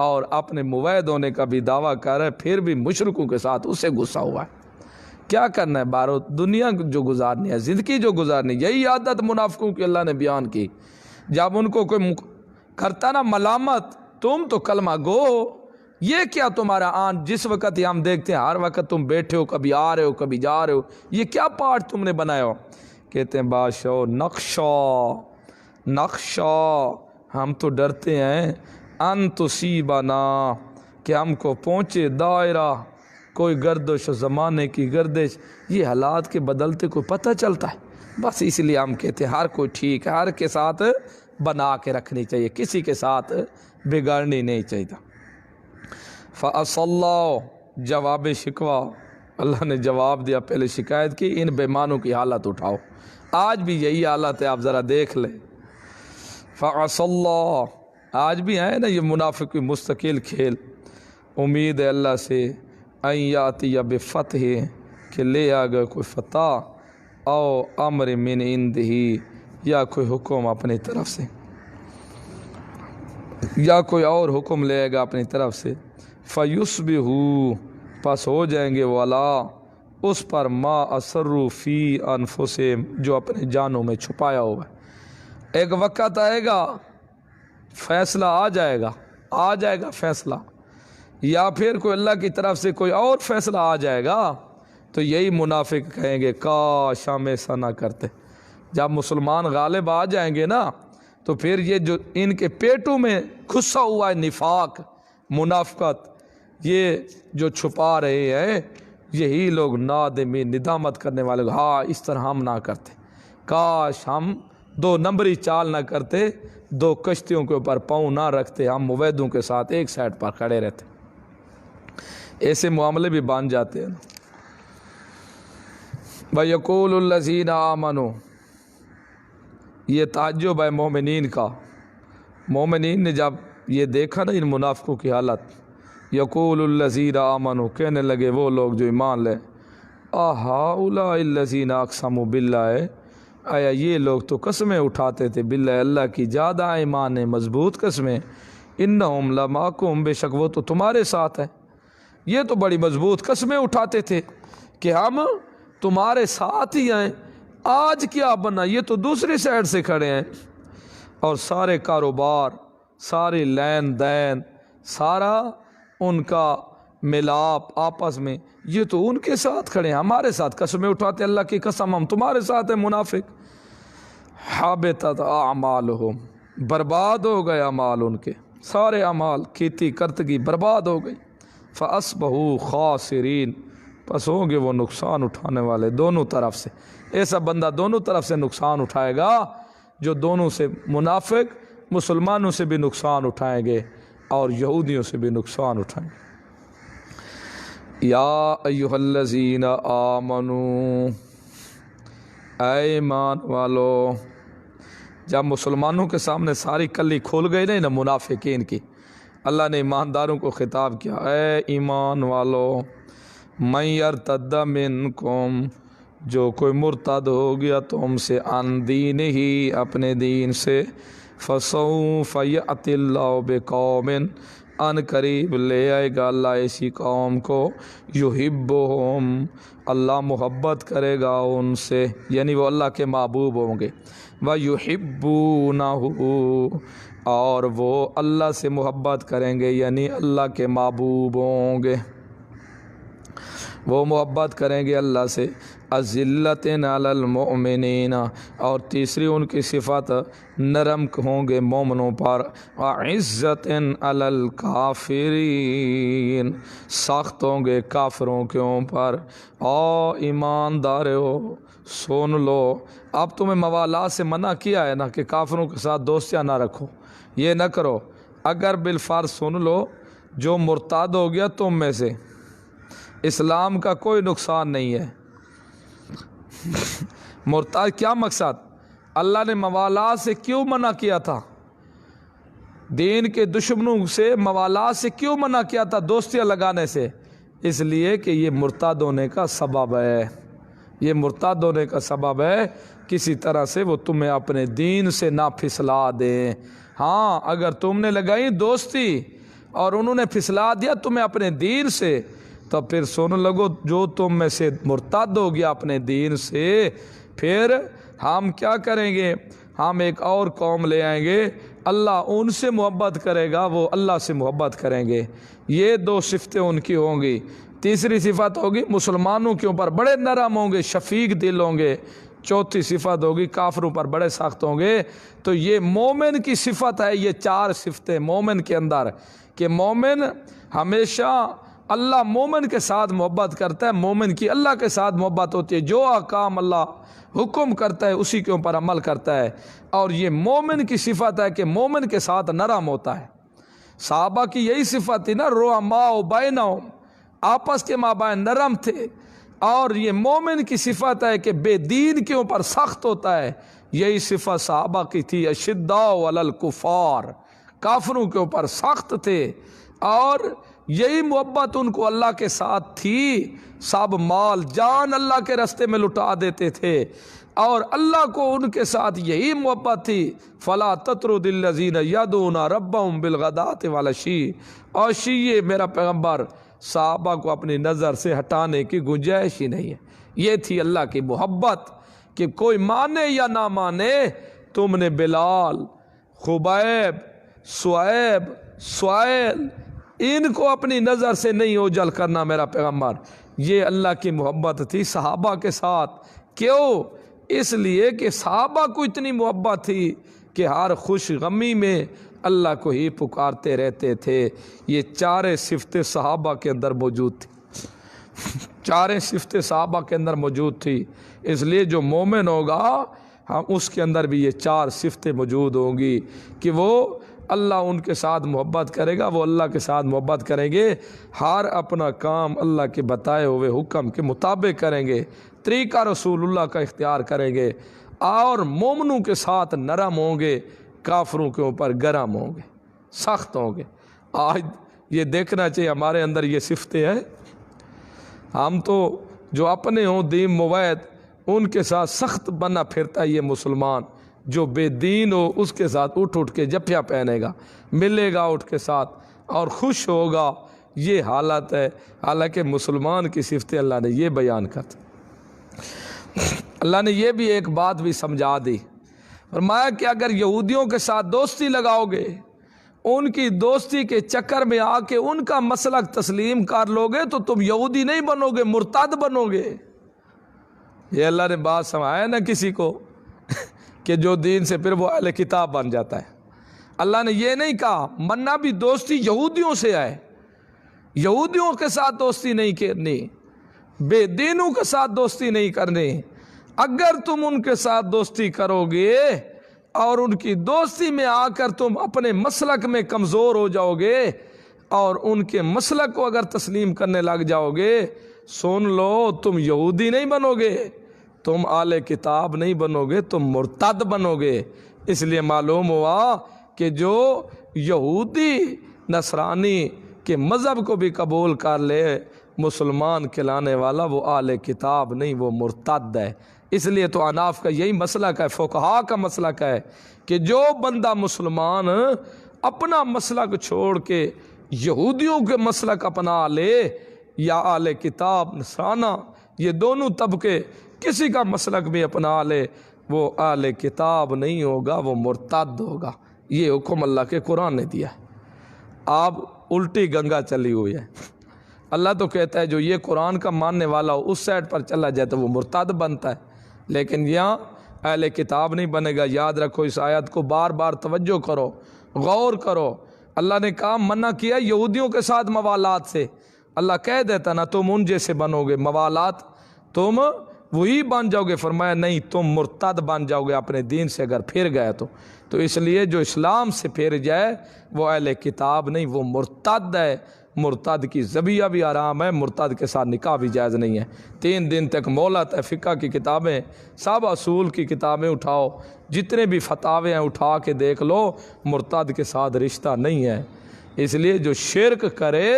اور اپنے موحد ہونے کا بھی دعویٰ کر رہا ہے، پھر بھی مشرکوں کے ساتھ اسے غصہ ہوا ہے۔ کیا کرنا ہے بارو، دنیا جو گزارنی ہے، زندگی جو گزارنی، یہی عادت منافقوں کی اللہ نے بیان کی۔ جب ان کو کوئی کرتا نا ملامت، تم تو کلمہ گو ہو، یہ کیا تمہارا آن جس وقت ہم دیکھتے ہیں ہر وقت تم بیٹھے ہو، کبھی آ رہے ہو کبھی جا رہے ہو، یہ کیا پارٹ تم نے بنایا ہو؟ کہتے ہیں بادشاہ نقشہ ہم تو ڈرتے ہیں ان تصیبنا، کہ ہم کو پہنچے دائرہ کوئی گردش و زمانے کی گردش، یہ حالات کے بدلتے کو پتہ چلتا ہے، بس اس لیے ہم کہتے ہیں ہر کوئی ٹھیک ہے، ہر کے ساتھ بنا کے رکھنی چاہیے، کسی کے ساتھ بگاڑنی نہیں چاہیے۔ فَأَصَلَّهُ جواب شکوہ، اللہ نے جواب دیا، پہلے شکایت کی، ان بیمانوں کی حالت اٹھاؤ۔ آج بھی یہی حالت ہے، آپ ذرا دیکھ لیں۔ فَأَصَلَّهُ آج بھی ہیں نا یہ منافق کی مستقل کھیل۔ امید ہے اللہ سے ان یاتی بفتح، کہ لے آ گئے کوئی فتح، او امر من عندہ، یا کوئی حکم اپنی طرف سے، یا کوئی اور حکم لے گا اپنی طرف سے۔ فَيُصْبِحُوا پس ہو جائیں گے والا اس پر ما اسروا فی انفسہم جو اپنے جانوں میں چھپایا ہوا ہے۔ ایک وقت آئے گا فیصلہ آ جائے گا فیصلہ، یا پھر کوئی اللہ کی طرف سے کوئی اور فیصلہ آ جائے گا، تو یہی منافق کہیں گے کاش ہم ایسا نہ کرتے۔ جب مسلمان غالب آ جائیں گے نا، تو پھر یہ جو ان کے پیٹوں میں گھسا ہوا ہے نفاق، منافقت، یہ جو چھپا رہے ہیں، یہی لوگ نادمی ندامت کرنے والے، ہاں اس طرح ہم نہ کرتے، کاش ہم 2 نمبری چال نہ کرتے، 2 کشتیوں کے اوپر پاؤں نہ رکھتے، ہم مویدوں کے ساتھ ایک سائڈ پر کھڑے رہتے۔ ایسے معاملے بھی بن جاتے ہیں۔ وَيَقُولُ الَّذِينَ آمَنُوا، یہ تعجب ہے مومنین کا۔ مومنین نے جب یہ دیکھا نا ان منافقوں کی حالت، یقول الذین آمنوا کہنے لگے وہ لوگ جو ایمان لے، اہؤلاء الذین اقسموا باللہ، آیا یہ لوگ تو قسمیں اٹھاتے تھے باللہ اللہ کی، زیادہ ایمان مضبوط قسمیں، انہم لمعکم بے شک وہ تو تمہارے ساتھ ہے۔ یہ تو بڑی مضبوط قسمیں اٹھاتے تھے کہ ہم تمہارے ساتھ ہی ہیں، آج کیا بنا، یہ تو دوسری سائڈ سے کھڑے ہیں، اور سارے کاروبار، ساری لین دین، سارا ان کا ملاپ آپس میں، یہ تو ان کے ساتھ کھڑے ہیں، ہمارے ساتھ قسمیں اٹھاتے، اللہ کی قسم ہم تمہارے ساتھ ہیں۔ منافق حبطت اعمالہم، برباد ہو گئے اعمال ان کے، سارے اعمال کھیتی کرتگی برباد ہو گئی۔ فاصبحوا خاسرین، پس ہوں گے وہ نقصان اٹھانے والے دونوں طرف سے۔ ایسا بندہ دونوں طرف سے نقصان اٹھائے گا، جو دونوں سے، منافق مسلمانوں سے بھی نقصان اٹھائیں گے اور یہودیوں سے بھی نقصان اٹھائیں گے۔ یا ایھا الذین آمنوا، اے ایمان والو، جب مسلمانوں کے سامنے ساری کلی کھول گئی نہیں نا منافقین کی، اللہ نے ایمانداروں کو خطاب کیا، اے ایمان والو، من یرتد منکم، جو کوئی مرتد ہو گیا تم سے، عن دین ہی اپنے دین سے، فسوف یأتی اللہ بقوم، ان قریب لے آئے گا اللہ ایسی قوم کو، یحبہم، اللہ محبت کرے گا ان سے، یعنی وہ اللہ کے محبوب ہوں گے، وَيُحِبُّونَهُ، اور وہ اللہ سے محبت کریں گے، یعنی اللہ کے محبوب ہوں گے، وہ محبت کریں گے اللہ سے۔ اذلۃ علی المؤمنین، اور تیسری ان کی صفت نرم ہوں گے مومنوں پر، عزت علی الکافرین، سخت ہوں گے کافروں کے اوپر۔ او ایماندارو سن لو، اب تمہیں موالات سے منع کیا ہے نا کہ کافروں کے ساتھ دوستیاں نہ رکھو، یہ نہ کرو، اگر بالفرض سن لو جو مرتد ہو گیا تم میں سے، اسلام کا کوئی نقصان نہیں ہے۔ مرتد کیا مقصد؟ اللہ نے موالات سے کیوں منع کیا تھا؟ دین کے دشمنوں سے موالات سے کیوں منع کیا تھا؟ دوستیاں لگانے سے، اس لیے کہ یہ مرتد ہونے کا سبب ہے، یہ مرتد ہونے کا سبب ہے۔ کسی طرح سے وہ تمہیں اپنے دین سے نہ پھسلا دیں۔ ہاں اگر تم نے لگائی دوستی اور انہوں نے پھسلا دیا تمہیں اپنے دین سے، تو پھر سن لگو جو تم میں سے مرتد ہو گیا اپنے دین سے، پھر ہم کیا کریں گے؟ ہم ایک اور قوم لے آئیں گے، اللہ ان سے محبت کرے گا، وہ اللہ سے محبت کریں گے۔ یہ دو صفتیں ان کی ہوں گی۔ تیسری صفت ہوگی مسلمانوں کے اوپر بڑے نرم ہوں گے، شفیق دل ہوں گے۔ چوتھی صفت ہوگی کافروں پر بڑے سخت ہوں گے۔ تو یہ مومن کی صفت ہے، یہ چار صفتیں مومن کے اندر، کہ مومن ہمیشہ اللہ مومن کے ساتھ محبت کرتا ہے، مومن کی اللہ کے ساتھ محبت ہوتی ہے، جو احکام اللہ حکم کرتا ہے اسی کے اوپر عمل کرتا ہے۔ اور یہ مومن کی صفت ہے کہ مومن کے ساتھ نرم ہوتا ہے۔ صحابہ کی یہی صفت تھی نا، رحماء بینہم، آپس کے مابین نرم تھے۔ اور یہ مومن کی صفت ہے کہ بے دین کے اوپر سخت ہوتا ہے، یہی صفت صحابہ کی تھی، اشداء علی الکفار، کافروں کے اوپر سخت تھے، اور یہی محبت ان کو اللہ کے ساتھ تھی، سب مال جان اللہ کے راستے میں لٹا دیتے تھے، اور اللہ کو ان کے ساتھ یہی محبت تھی۔ فلا تطرد الذین یدعون ربهم بالغداۃ والعشی، عشی میرا پیغمبر صحابہ کو اپنی نظر سے ہٹانے کی گنجائش ہی نہیں ہے۔ یہ تھی اللہ کی محبت کہ کوئی مانے یا نہ مانے، تم نے بلال، خبیب، صہیب، سہیل، ان کو اپنی نظر سے نہیں اوجھل کرنا میرا پیغمبر۔ یہ اللہ کی محبت تھی صحابہ کے ساتھ۔ کیوں؟ اس لیے کہ صحابہ کو اتنی محبت تھی کہ ہر خوش غمی میں اللہ کو ہی پکارتے رہتے تھے۔ یہ چاریں صفتیں صحابہ کے اندر موجود تھی، چاریں صفتیں صحابہ کے اندر موجود تھی۔ اس لیے جو مومن ہوگا ہم اس کے اندر بھی یہ چار صفتیں موجود ہوں گی کہ وہ اللہ ان کے ساتھ محبت کرے گا، وہ اللہ کے ساتھ محبت کریں گے، ہر اپنا کام اللہ کے بتائے ہوئے حکم کے مطابق کریں گے، طریقہ رسول اللہ کا اختیار کریں گے، اور مومنوں کے ساتھ نرم ہوں گے، کافروں کے اوپر گرم ہوں گے، سخت ہوں گے۔ آج یہ دیکھنا چاہیے ہمارے اندر یہ صفتیں ہیں۔ ہم تو جو اپنے ہوں دین موید ان کے ساتھ سخت بنا پھرتا ہے یہ مسلمان، جو بے دین ہو اس کے ساتھ اٹھ کے جپیاں پہنے گا، ملے گا اٹھ کے ساتھ اور خوش ہوگا۔ یہ حالت ہے، حالانکہ مسلمان کی صفتیں اللہ نے یہ بیان کرتا۔ اللہ نے یہ بھی ایک بات بھی سمجھا دی، فرمایا کہ اگر یہودیوں کے ساتھ دوستی لگاؤ گے، ان کی دوستی کے چکر میں آ کے ان کا مسلک تسلیم کر لو گے تو تم یہودی نہیں بنو گے، مرتد بنو گے۔ یہ اللہ نے بات سمجھایا نا کسی کو کہ جو دین سے پھر وہ اہل کتاب بن جاتا ہے۔ اللہ نے یہ نہیں کہا مننا بھی دوستی یہودیوں سے ہے، یہودیوں کے ساتھ دوستی نہیں کرنی، بے دینوں کے ساتھ دوستی نہیں کرنی۔ اگر تم ان کے ساتھ دوستی کرو گے اور ان کی دوستی میں آ کر تم اپنے مسلک میں کمزور ہو جاؤ گے اور ان کے مسلک کو اگر تسلیم کرنے لگ جاؤ گے، سن لو تم یہودی نہیں بنو گے، تم اہل کتاب نہیں بنو گے، تم مرتد بنو گے۔ اس لیے معلوم ہوا کہ جو یہودی نصرانی کے مذہب کو بھی قبول کر لے مسلمان کہلانے والا، وہ اہل کتاب نہیں، وہ مرتد ہے۔ اس لیے تو اناف کا یہی مسلک ہے، فقہا کا مسلک ہے کہ جو بندہ مسلمان اپنا مسلک چھوڑ کے یہودیوں کے مسلک اپنا لے، یا اہل کتاب نصرانہ یہ دونوں طبقے کسی کا مسلک بھی اپنا لے، وہ اہل کتاب نہیں ہوگا، وہ مرتد ہوگا۔ یہ حکم اللہ کے قرآن نے دیا ہے۔ آپ الٹی گنگا چلی ہوئی ہے۔ اللہ تو کہتا ہے جو یہ قرآن کا ماننے والا ہو اس سائڈ پر چلا جائے تو وہ مرتد بنتا ہے، لیکن یہاں اہل کتاب نہیں بنے گا۔ یاد رکھو، اس آیت کو بار بار توجہ کرو، غور کرو۔ اللہ نے کہا منع کیا یہودیوں کے ساتھ موالات سے، اللہ کہہ دیتا نا تم ان جیسے بنو گے، موالات تم وہی بن جاؤ گے، فرمایا نہیں، تم مرتد بن جاؤ گے اپنے دین سے اگر پھر گئے تو اس لیے جو اسلام سے پھر جائے وہ اہل کتاب نہیں، وہ مرتد ہے، مرتد کی ذبیحہ بھی حرام ہے، مرتد کے ساتھ نکاح بھی جائز نہیں ہے۔ 3 دن تک مہلت ہے، فقہ کی کتابیں، سب اصول کی کتابیں اٹھاؤ، جتنے بھی فتاوے ہیں اٹھا کے دیکھ لو، مرتد کے ساتھ رشتہ نہیں ہے۔ اس لیے جو شرک کرے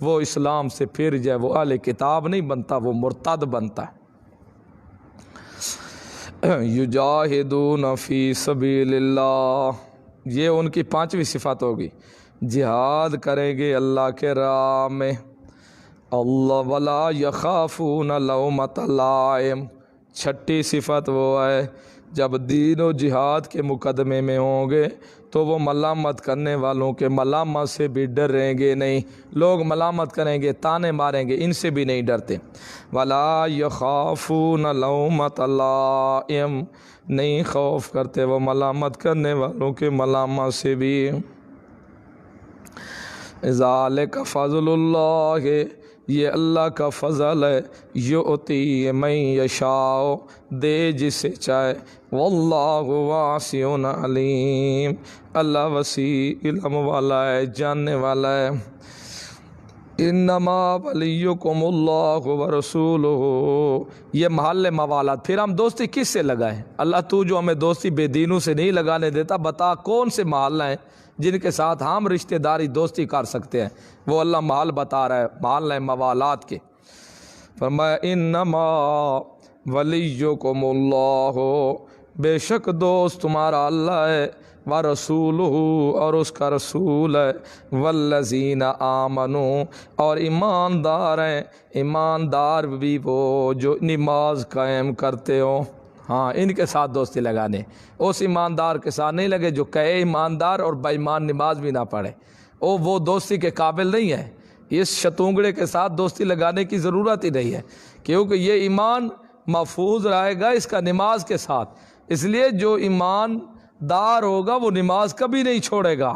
وہ اسلام سے پھر جائے، وہ اہل کتاب نہیں بنتا، وہ مرتد بنتا ہے۔ یجاہدون فی سبیل اللہ، یہ ان کی 5ویں صفت ہوگی، جہاد کریں گے اللہ کے راہ میں۔ اللہ ولا یخافون لومۃ لائم، 6ٹھی صفت وہ ہے جب دین و جہاد کے مقدمے میں ہوں گے تو وہ ملامت کرنے والوں کے ملامت سے بھی ڈریں گے نہیں۔ لوگ ملامت کریں گے، تانے ماریں گے، ان سے بھی نہیں ڈرتے۔ ولا یخافون لومۃ لائم، نہیں خوف کرتے وہ ملامت کرنے والوں کے ملامت سے بھی۔ ذالک فضل اللہ، یہ اللہ کا فضل ہے، یؤتی من یشاء، دے جسے چاہے، واللہ واسع علیم، اللہ وسیع علم والا ہے، جاننے والا ہے۔ انما ولیکم اللہ ورسولہ، یہ محل موالات۔ پھر ہم دوستی کس سے لگائیں؟ اللہ تو جو ہمیں دوستی بے دینوں سے نہیں لگانے دیتا، بتا کون سے محل ہیں جن کے ساتھ ہم رشتہ داری دوستی کر سکتے ہیں؟ وہ اللہ محل بتا رہا ہے، محل ہے موالات کے۔ فرمایا انما ولیکم اللہ، بے شک دوست تمہارا اللہ ہے، ورسولہ، اور اس کا رسول ہے، والذین آمنوا، اور ایماندار ہیں، ایماندار بھی وہ جو نماز قائم کرتے ہو۔ ہاں، ان کے ساتھ دوستی لگانے، اس ایماندار کے ساتھ نہیں لگے جو کہے ایماندار اور بے ایمان نماز بھی نہ پڑھے، وہ دوستی کے قابل نہیں ہے۔ اس شتونگڑے کے ساتھ دوستی لگانے کی ضرورت ہی نہیں ہے، کیونکہ یہ ایمان محفوظ رہے گا اس کا نماز کے ساتھ۔ اس لیے جو ایمان دار ہوگا وہ نماز کبھی نہیں چھوڑے گا،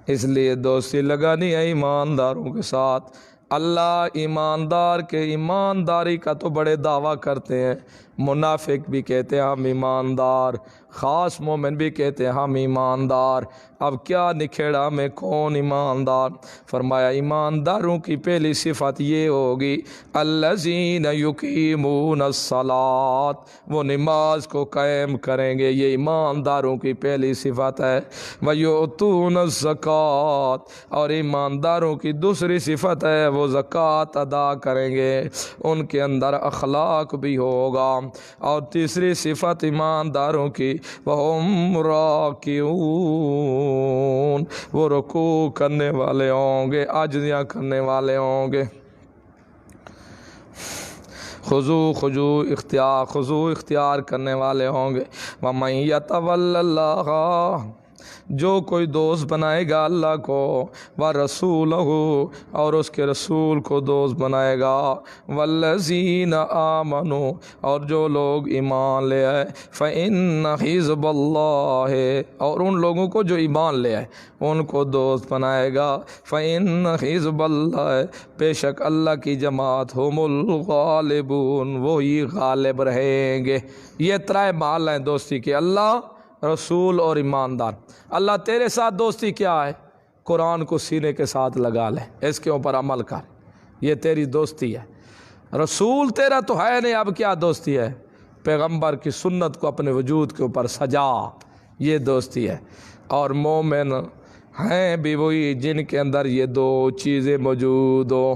اس لیے دوستی لگانی ہے ایمانداروں کے ساتھ۔ اللہ ایماندار کے ایمانداری کا تو بڑے دعویٰ کرتے ہیں، منافق بھی کہتے ہیں ہم ایماندار، خاص مومن بھی کہتے ہیں ہم ایماندار۔ اب کیا نکھیڑا میں کون ایماندار؟ فرمایا ایمانداروں کی پہلی صفت یہ ہوگی، الذین یقیمون الصلاۃ، وہ نماز کو قائم کریں گے، یہ ایمانداروں کی پہلی صفت ہے۔ ویؤتون الزکوٰۃ، اور ایمانداروں کی دوسری صفت ہے وہ زکوٰۃ ادا کریں گے، ان کے اندر اخلاق بھی ہوگا۔ اور تیسری صفت ایمانداروں کی، وہم راکعون، وہ رکوع کرنے والے ہوں گے، عاجزیاں کرنے والے ہوں گے۔ خضوع اختیار کرنے والے ہوں گے۔ وَمَن يَتَوَلَّ اللَّهَ، جو کوئی دوست بنائے گا اللہ کو، وَرَسُولَهُ، اور اس کے رسول کو دوست بنائے گا، وَالَّذِينَ آمَنُوا، اور جو لوگ ایمان لے آئے، فَإِنَّ حِزْبَ اللَّهِ، اور ان لوگوں کو جو ایمان لے آئے ان کو دوست بنائے گا، فَإِنَّ حِزْبَ اللَّهِ، بے شک اللہ کی جماعت، ہم الغالبون، وہی غالب رہیں گے۔ یہ 3 محل ہیں دوستی کے، اللہ، رسول اور ایماندار۔ اللہ تیرے ساتھ دوستی کیا ہے؟ قرآن کو سینے کے ساتھ لگا لے، اس کے اوپر عمل کر، یہ تیری دوستی ہے۔ رسول تیرا تو ہے نہیں، اب کیا دوستی ہے؟ پیغمبر کی سنت کو اپنے وجود کے اوپر سجا، یہ دوستی ہے۔ اور مومن ہیں بھی وہی جن کے اندر یہ 2 چیزیں موجود ہوں،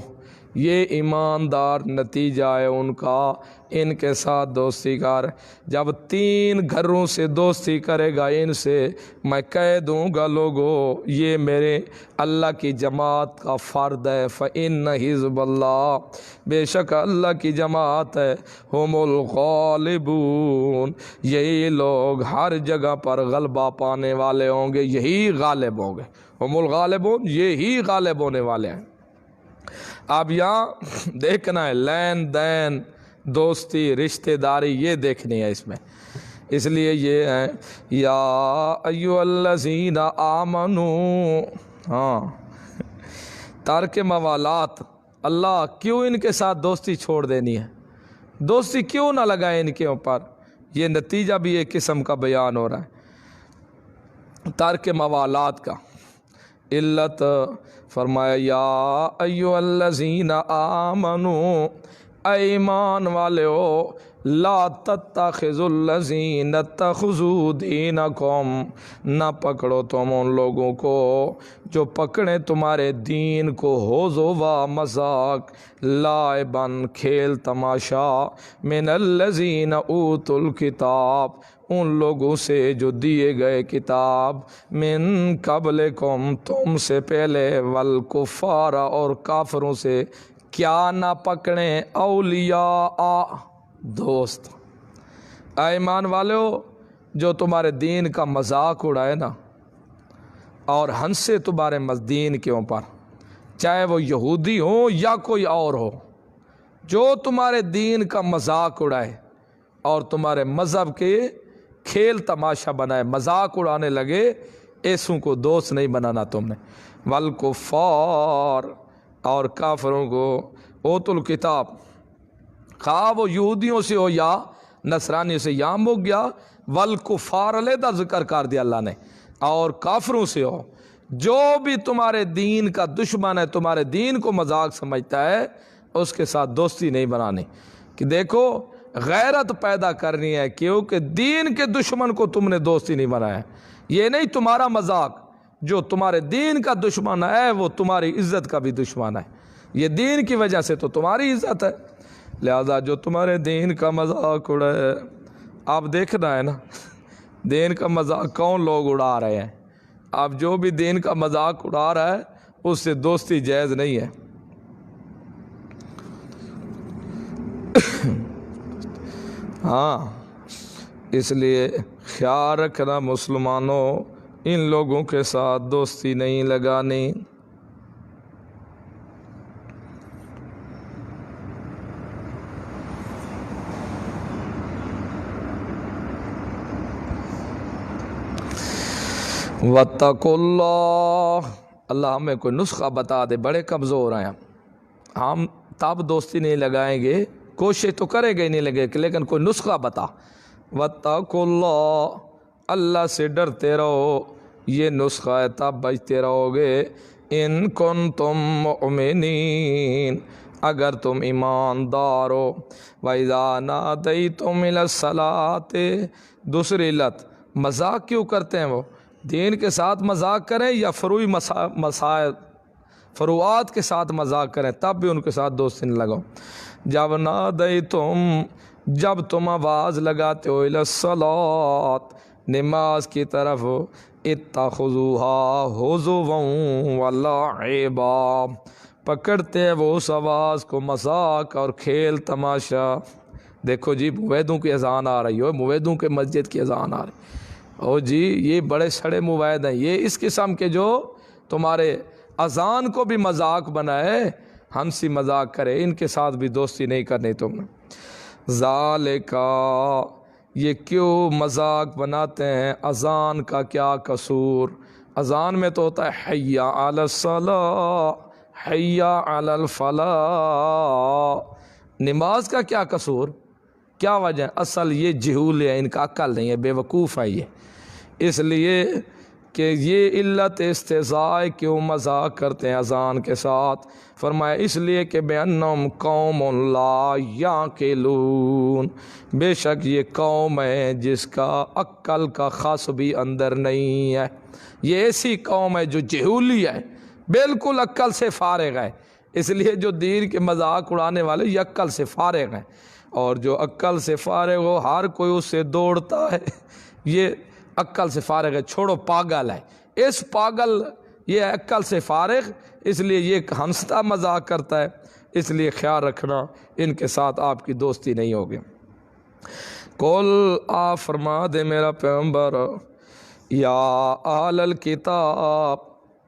یہ ایماندار نتیجہ ہے ان کا، ان کے ساتھ دوستی کر۔ جب 3 گھروں سے دوستی کرے گا ان سے، میں کہہ دوں گا لوگوں یہ میرے اللہ کی جماعت کا فرد ہے، فَإِنَّ حِزْبَ اللَّهِ، بے شک اللہ کی جماعت ہے، ہم الغالبون، یہی لوگ ہر جگہ پر غلبہ پانے والے ہوں گے، یہی غالب ہوں گے، ہم الغالبون، یہی غالب ہونے والے ہیں۔ اب یہاں دیکھنا ہے لین دین، دوستی، رشتہ داری، یہ دیکھنی ہے اس میں۔ اس لیے یہ ہے یا ایھا الذین آمنوا، ہاں، ترک موالات، اللہ کیوں ان کے ساتھ دوستی چھوڑ دینی ہے؟ دوستی کیوں نہ لگائے ان کے اوپر؟ یہ نتیجہ بھی ایک قسم کا بیان ہو رہا ہے ترک موالات کا۔ علت فرمایا یا ایھاالذین آمنو، اے ایمان والے ہو، لا تتخذوا الذین اتخذوا دینکم، نہ پکڑو تم ان لوگوں کو جو پکڑیں تمہارے دین کو ہزوا و مذاق، لعباً کھیل تماشا، من الذین اوتوا الکتاب، ان لوگوں سے جو دیے گئے کتاب، من قبلکم، تم سے پہلے، والکفار، اور کافروں سے، کیا نہ پکڑیں، اولیاء، دوست۔ اے ایمان والو، جو تمہارے دین کا مذاق اڑائے نا اور ہنسے تمہارے دین کے اوپر، چاہے وہ یہودی ہو یا کوئی اور ہو، جو تمہارے دین کا مذاق اڑائے اور تمہارے مذہب کے کھیل تماشا بنائے، مذاق اڑانے لگے، ایسوں کو دوست نہیں بنانا تم نے۔ والکفار، اور کافروں کو، اوتوا الکتاب، خواہ وہ یہودیوں سے ہو یا نصرانیوں سے، یہاں ہو گیا والکفار علیحدہ ذکر کر دیا اللہ نے، اور کافروں سے ہو، جو بھی تمہارے دین کا دشمن ہے، تمہارے دین کو مذاق سمجھتا ہے، اس کے ساتھ دوستی نہیں بنانی۔ کہ دیکھو غیرت پیدا کرنی ہے، کیونکہ دین کے دشمن کو تم نے دوستی نہیں بنایا، یہ نہیں تمہارا مذاق، جو تمہارے دین کا دشمن ہے وہ تمہاری عزت کا بھی دشمن ہے، یہ دین کی وجہ سے تو تمہاری عزت ہے، لہذا جو تمہارے دین کا مذاق اڑائے، آپ دیکھنا ہے نا دین کا مذاق کون لوگ اڑا رہے ہیں، آپ جو بھی دین کا مذاق اڑا رہا ہے اس سے دوستی جائز نہیں ہے۔ ہاں، اس لیے خیال رکھنا مسلمانوں، ان لوگوں کے ساتھ دوستی نہیں لگانی۔ واتقوا اللہ، اللہ ہمیں کوئی نسخہ بتا دے، بڑے کمزور ہیں ہم، تب دوستی نہیں لگائیں گے، کوشش تو کرے گے نہیں لگے، لیکن کوئی نسخہ بتا۔ واتقوا اللہ، اللہ سے ڈرتے رہو، یہ نسخہ ہے، تب بچتے رہو گے۔ ان کنتم مؤمنین، اگر تم ایماندار ہو۔ وَإِذَا نَادَيْتُمْ إِلَى الصَّلَاةِ، دوسری علت، مذاق کیوں کرتے ہیں وہ؟ دین کے ساتھ مذاق کریں یا فروعی مسائل فروعات کے ساتھ مذاق کریں، تب بھی ان کے ساتھ دوستی نہ لگاؤ۔ جب نادیتم، جب تم آواز لگاتے ہو، الی الصلاۃ، نماز کی طرف، اتخذوها ہزوا ولعبا، پکڑتے ہیں وہ اس آواز کو مذاق اور کھیل تماشا۔ دیکھو جی مویدوں کی اذان آ رہی ہو، مویدوں کے مسجد کی اذان آ رہی، او جی یہ بڑے سڑے موید ہیں، یہ اس قسم کے جو تمہارے اذان کو بھی مذاق بنائے، ہنسی مذاق کرے، ان کے ساتھ بھی دوستی نہیں کرنی تم نے۔ ذالکا، یہ کیوں مذاق بناتے ہیں؟ اذان کا کیا قصور؟ اذان میں تو ہوتا ہے حی علی الصلاۃ، حی علی الفلاح، نماز کا کیا قصور؟ کیا وجہ؟ اصل یہ جہول ہے، ان کا عقل نہیں ہے، بے وقوف ہے یہ، اس لیے کہ یہ علت استہزاء، کیوں مذاق کرتے ہیں اذان کے ساتھ؟ فرمایا اس لیے کہ بِأَنَّهُمْ قَوْمٌ لَا يَعْقِلُونَ، بے شک یہ قوم ہے جس کا عقل کا خاص بھی اندر نہیں ہے، یہ ایسی قوم ہے جو جہولی ہے، بالکل عقل سے فارغ ہے، اس لیے جو دین کے مذاق اڑانے والے یہ عقل سے فارغ ہیں، اور جو عقل سے فارغ ہو ہر کوئی اس سے دوڑتا ہے، یہ عقل سے فارغ ہے، چھوڑو پاگل ہے، اس پاگل یہ عقل سے فارغ، اس لیے یہ ہنستا مذاق کرتا ہے، اس لیے خیال رکھنا ان کے ساتھ آپ کی دوستی نہیں ہوگی۔ قل، آپ فرما دے میرا پیغمبر، یا اہل الکتاب،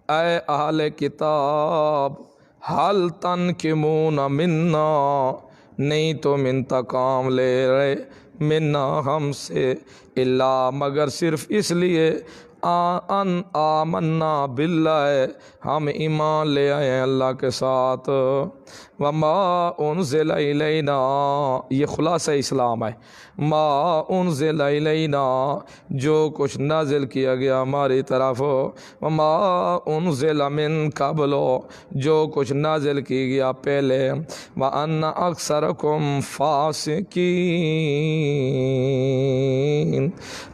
اے اہل کتاب، حل تنقمون منا، نہیں تم انتقام لے رہے، منا ہم سے، الا مگر صرف اس لیے، ان آمنا باللہ، ہم ایمان لے آئے ہیں اللہ کے ساتھ، وما انزل الینا، یہ خلاصہ اسلام ہے، ما انزل الینا، جو کچھ نازل کیا گیا ہماری طرف، وما انزل من قبل، جو کچھ نازل کی گیا پہلے، وان اکثرکم فاسقین،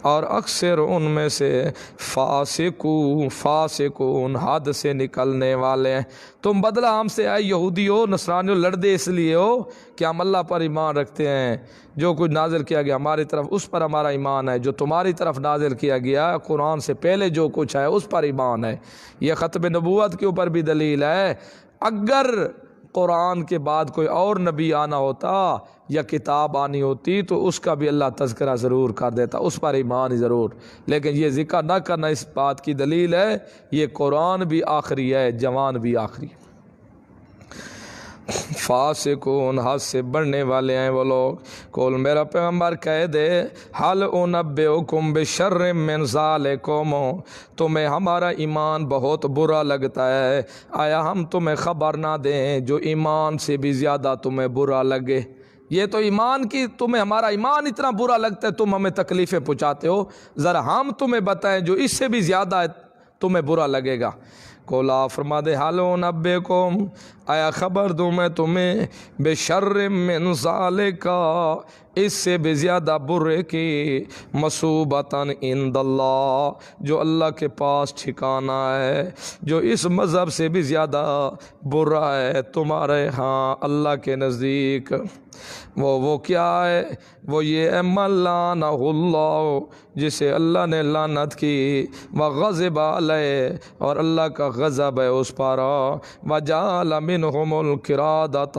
اور اکثر ان میں سے فاسقون حد سے نکلنے والے ہیں۔ تم بدلہ ہم سے آئے یہودی ہو نصرانی ہو، لڑدے اس لیے ہو کہ ہم اللہ پر ایمان رکھتے ہیں، جو کچھ نازل کیا گیا ہماری طرف اس پر ہمارا ایمان ہے، جو تمہاری طرف نازل کیا گیا قرآن سے پہلے جو کچھ ہے اس پر ایمان ہے۔ یہ ختم نبوت کے اوپر بھی دلیل ہے۔ اگر قرآن کے بعد کوئی اور نبی آنا ہوتا یا کتاب آنی ہوتی تو اس کا بھی اللہ تذکرہ ضرور کر دیتا، اس پر ایمان ہی ضرور، لیکن یہ ذکر نہ کرنا اس بات کی دلیل ہے یہ قرآن بھی آخری ہے، جوان بھی آخری ہے۔ فاسقون، حد سے بڑھنے والے ہیں وہ لوگ۔ کول، میرا پیغمبر کہہ دے، حل انبئکم بشر من ذالکم، تمہیں ہمارا ایمان بہت برا لگتا ہے، آیا ہم تمہیں خبر نہ دیں جو ایمان سے بھی زیادہ تمہیں برا لگے؟ یہ تو ایمان کی، تمہیں ہمارا ایمان اتنا برا لگتا ہے، تم ہمیں تکلیفیں پہنچاتے ہو، ذرا ہم تمہیں بتائیں جو اس سے بھی زیادہ تمہیں برا لگے گا۔ کولا فرما دے، حل انبئکم، آیا خبر دوں میں تمہیں، بشر من ذالک، اس سے بھی زیادہ برے کی، مصوبتاً عند اللہ، جو اللہ کے پاس ٹھکانہ ہے، جو اس مذہب سے بھی زیادہ برا ہے تمہارے ہاں اللہ کے نزدیک۔ وہ کیا ہے؟ وہ یہ ہے من لعنہ اللہ، جسے اللہ نے لعنت کی، وغضب علیہ، اور اللہ کا غضب ہے اس پر، وجعل منہم القرادۃ،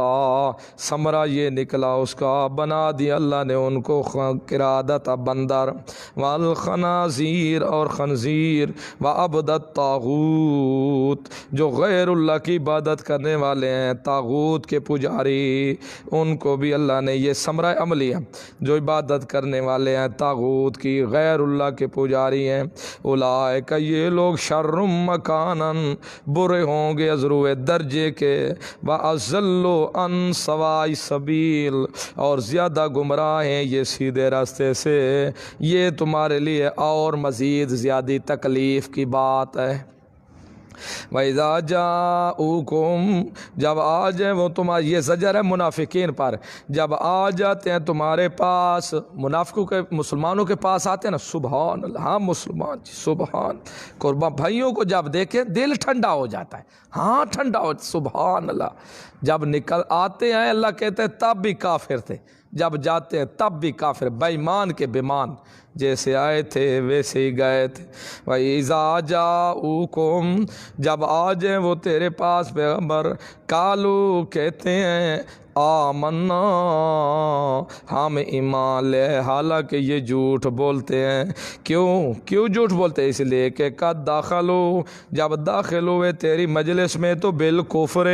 ثمرہ یہ نکلا اس کا، بنا دیا اللہ نے ان کو قرادۃ بندر، والخنازیر، اور خنزیر، وعبد الطاغوت، جو غیر اللہ کی عبادت کرنے والے ہیں، طاغوت کے پجاری، ان کو بھی اللہ نے، یہ ثمرہ عملی ہے، جو عبادت کرنے والے ہیں طاغوت کی، غیر اللہ کے پجاری ہیں، اولئک، یہ لوگ، شر مکانا، برے ہوں گے ضرور درجے کے، وَأَضَلُّ عَن سَوَاءِ السَّبِيلِ، اور زیادہ گمراہ ہیں یہ سیدھے راستے سے۔ یہ تمہارے لیے اور مزید زیادہ تکلیف کی بات ہے۔ وَإِذَا جَاءُوكُمْ، جب آ جائیں وہ تمہارے، یہ زجر ہے منافقین پر، جب آ جاتے ہیں تمہارے پاس، منافقوں کے مسلمانوں کے پاس آتے ہیں نا، سبحان اللہ، ہاں مسلمان جی سبحان، قربان بھائیوں کو جب دیکھیں دل ٹھنڈا ہو جاتا ہے، ہاں ٹھنڈا ہو، سبحان اللہ۔ جب نکل آتے ہیں اللہ کہتے ہیں تب بھی کافر تھے، جب جاتے ہیں تب بھی کافر، بے ایمان کے بیمان، جیسے آئے تھے ویسے ہی گئے تھے۔ وَإِذَا جَاءُوكُمْ، جب آ جائیں وہ تیرے پاس پیغمبر، قالوا، کہتے ہیں، آمنا، ہم ایمان لے، حالانکہ یہ جھوٹ بولتے ہیں۔ کیوں جھوٹ بولتے ہیں؟ اس لیے کہ قد داخلوا، جب داخل ہوئے تیری مجلس میں تو بالکفر،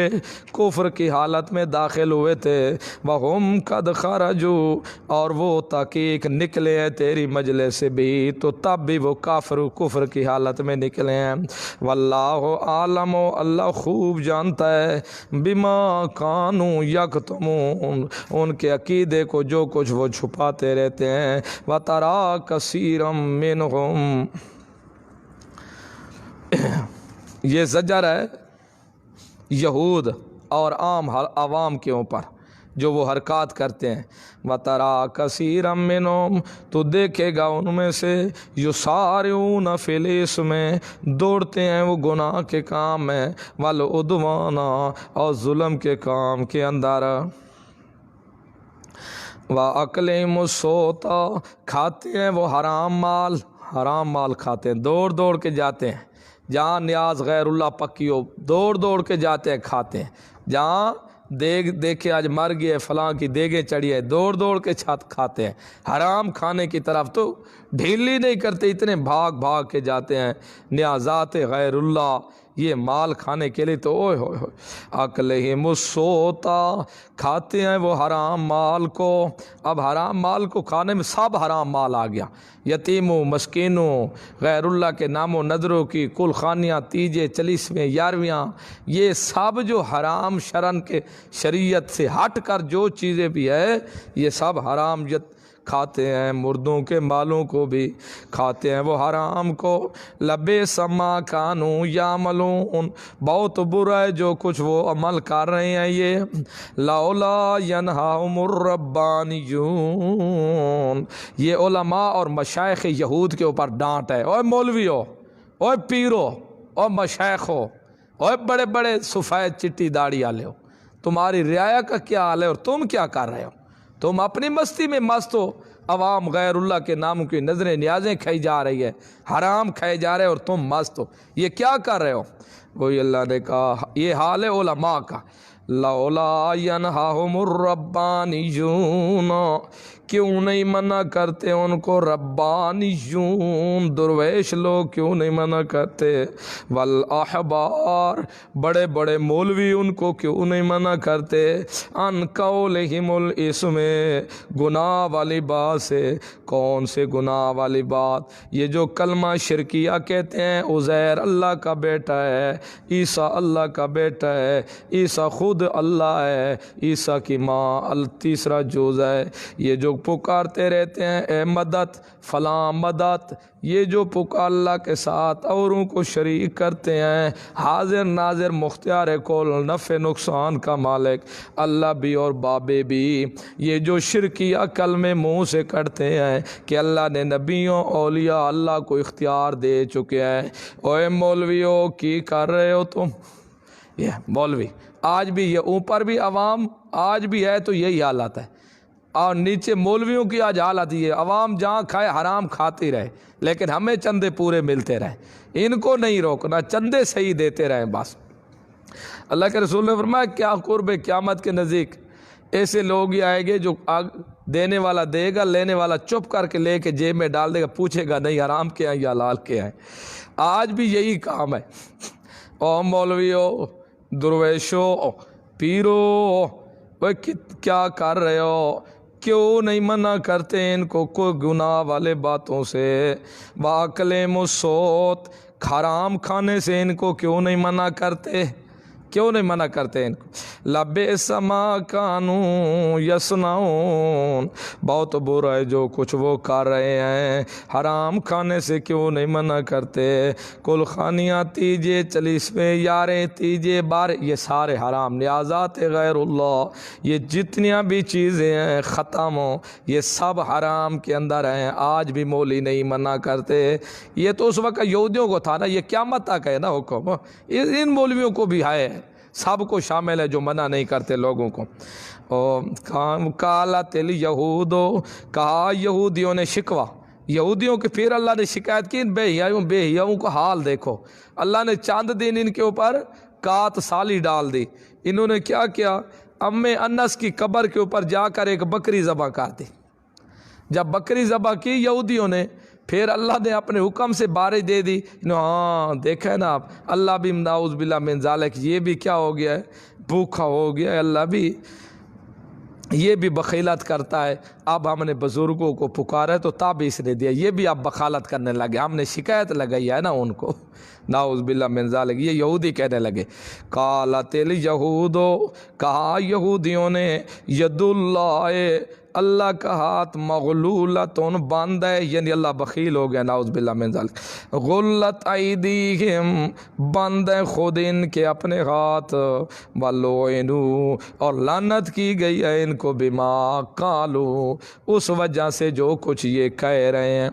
کفر کی حالت میں داخل ہوئے تھے، وہم قد خرجوا، اور وہ تحقیق نکلے ہیں تیری مجلس سے بھی، تو تب بھی وہ کافر کفر کی حالت میں نکلے ہیں۔ واللہ عالم، اللہ خوب جانتا ہے، بما کانوا یکتمون، ان کے عقیدے کو جو کچھ وہ چھپاتے رہتے ہیں۔ وترى کثیرا منہم، یہ زجر ہے یہود اور عام عوام کے اوپر جو وہ حرکات کرتے ہیں۔ وَتَرَى كَثِيرًا مِّنْهُمْ، تو دیکھے گا ان میں سے، يُسَارِعُونَ فِي الْإِثْمِ، دوڑتے ہیں وہ گناہ کے کام میں، وَالْعُدْوَانَ، اور ظلم کے کام کے اندر، وَأَكْلِهِمُ السُّحْتَ، کھاتے ہیں وہ حرام مال کھاتے ہیں، دوڑ کے جاتے ہیں، جہاں نیاز غیر اللہ پکی ہو دوڑ کے جاتے ہیں کھاتے ہیں، جہاں دیکھے آج مر گئے فلاں کی دیگیں چڑھی ہے، دوڑ کے چھت کھاتے ہیں، حرام کھانے کی طرف تو ڈھیلی نہیں کرتے، اتنے بھاگ بھاگ کے جاتے ہیں نیازات غیر اللہ، یہ مال کھانے کے لیے تو اوئے ہوئے ہوئے اکلہم السوتا، کھاتے ہیں وہ حرام مال کو۔ اب حرام مال کو کھانے میں سب حرام مال آ گیا، یتیموں، مسکینوں، غیر اللہ کے نام و نظروں کی کل خانیاں، تیجے، چلیسویں، یارویاں، یہ سب جو حرام شرن کے شریعت سے ہٹ کر جو چیزیں بھی ہے یہ سب حرام کھاتے ہیں۔ مردوں کے مالوں کو بھی کھاتے ہیں وہ حرام کو۔ لبے سما کانوں یعملون، بہت برا ہے جو کچھ وہ عمل کر رہے ہیں یہ۔ لولا ینہاہم الربانیون، یہ علماء اور مشائخ یہود کے اوپر ڈانٹ ہے۔ اوے مولویو، اوے پیرو، اوے مشائخو، اوے بڑے بڑے سفید چٹی داڑھی والے ہو، تمہاری رعایا کا کیا حال ہے اور تم کیا کر رہے ہو؟ تم اپنی مستی میں مست ہو، عوام غیر اللہ کے ناموں کی نظریں نیازیں کھائی جا رہی ہے، حرام کھائے جا رہے اور تم مست ہو، یہ کیا کر رہے ہو؟ وہی اللہ نے کہا یہ حال ہے علماء کا۔ لولا ینہاہم الربانیون، کیوں نہیں منع کرتے ان کو ربانیون، درویش لوگ کیوں نہیں منع کرتے؟ والاحبار، بڑے بڑے مولوی ان کو کیوں نہیں منع کرتے؟ ان قولہم الاسم، گناہ والی بات سے۔ کون سے گناہ والی بات؟ یہ جو کلمہ شرکیہ کہتے ہیں عزیر اللہ کا بیٹا ہے، عیسیٰ اللہ کا بیٹا ہے، عیسیٰ خود اللہ ہے، عیسیٰ کی ماں تیسرا جوز ہے، یہ جو پکارتے رہتے ہیں اے مدد فلاں مدد، یہ جو پکار اللہ کے ساتھ اوروں کو شریک کرتے ہیں، حاضر ناظر مختار کل نفع نقصان کا مالک اللہ بھی اور بابے بھی، یہ جو شرکیہ کلمے منہ سے کڑتے ہیں کہ اللہ نے نبیوں اولیاء اللہ کو اختیار دے چکے ہیں۔ اوے مولویوں کی کر رہے ہو تم؟ یہ مولوی آج بھی، یہ اوپر بھی عوام آج بھی ہے تو یہی حالت ہے، اور نیچے مولویوں کی آج حالت یہ، عوام جہاں کھائے حرام کھاتی رہے لیکن ہمیں چندے پورے ملتے رہے، ان کو نہیں روکنا، چندے صحیح دیتے رہیں بس۔ اللہ کے رسول نے فرمایا کیا قرب قیامت کے نزدیک ایسے لوگ ہی آئیں گے جو دینے والا دے گا، لینے والا چپ کر کے لے کے جیب میں ڈال دے گا، پوچھے گا نہیں حرام کے ہیں یا حلال کے ہیں۔ آج بھی یہی کام ہے۔ او مولویو، درویشو، پیرو، وہ کیا کر رہے ہو؟ کیوں نہیں منع کرتے ان کو کوئی گناہ والے باتوں سے؟ واکلم السوت، حرام کھانے سے ان کو کیوں نہیں منع کرتے؟ کیوں نہیں منع کرتے ان کو؟ لبئس ما کانوا یصنعون، بہت برا ہے جو کچھ وہ کر رہے ہیں، حرام کھانے سے کیوں نہیں منع کرتے؟ کل خانیاں، تیجے، چلیسویں، یاریں، تیجے، بارے، یہ سارے حرام، نیازات غیر اللہ، یہ جتنیاں بھی چیزیں ہیں ختم ہو، یہ سب حرام کے اندر ہیں۔ آج بھی مولوی نہیں منع کرتے، یہ تو اس وقت یہودیوں کو تھا نا، یہ قیامت تک ہے نا حکم، ان مولویوں کو بھی ہے، سب کو شامل ہے جو منع نہیں کرتے لوگوں کو۔ قالت الیہود، کہا یہودیوں نے شکوہ، یہودیوں کے پھر اللہ نے شکایت کی، بے حیاؤں کا حال دیکھو، اللہ نے چاند دن ان کے اوپر کات سالی ڈال دی۔ انہوں نے کیا کیا؟ ام انس کی قبر کے اوپر جا کر ایک بکری ذبح کر دی۔ جب بکری ذبح کی یہودیوں نے، پھر اللہ نے اپنے حکم سے بارش دے دی۔ ہاں دیکھا ہے نا آپ، اللہ بھی نعوذ باللہ من ذالک، یہ بھی کیا ہو گیا ہے؟ بھوکا ہو گیا ہے، اللہ بھی یہ بھی بخیلت کرتا ہے۔ اب ہم نے بزرگوں کو پکارا ہے تو تب اس نے دیا، یہ بھی اب بخالت کرنے لگے، ہم نے شکایت لگائی ہے نا ان کو، نعوذ باللہ من ذالک، یہ یہودی کہنے لگے۔ قالت الیہود، کہا یہودیوں نے، ید اللہ، اللہ کا ہاتھ، مغلولتن، بند ہے، یعنی اللہ بخیل ہو گیا، نعوذ باللہ من ذالک۔ غلت ایدیہم، بند ہے خود ان کے اپنے ہاتھ، ولعنوا، اور لعنت کی گئی ہے ان کو، بما قالوا، اس وجہ سے جو کچھ یہ کہہ رہے ہیں۔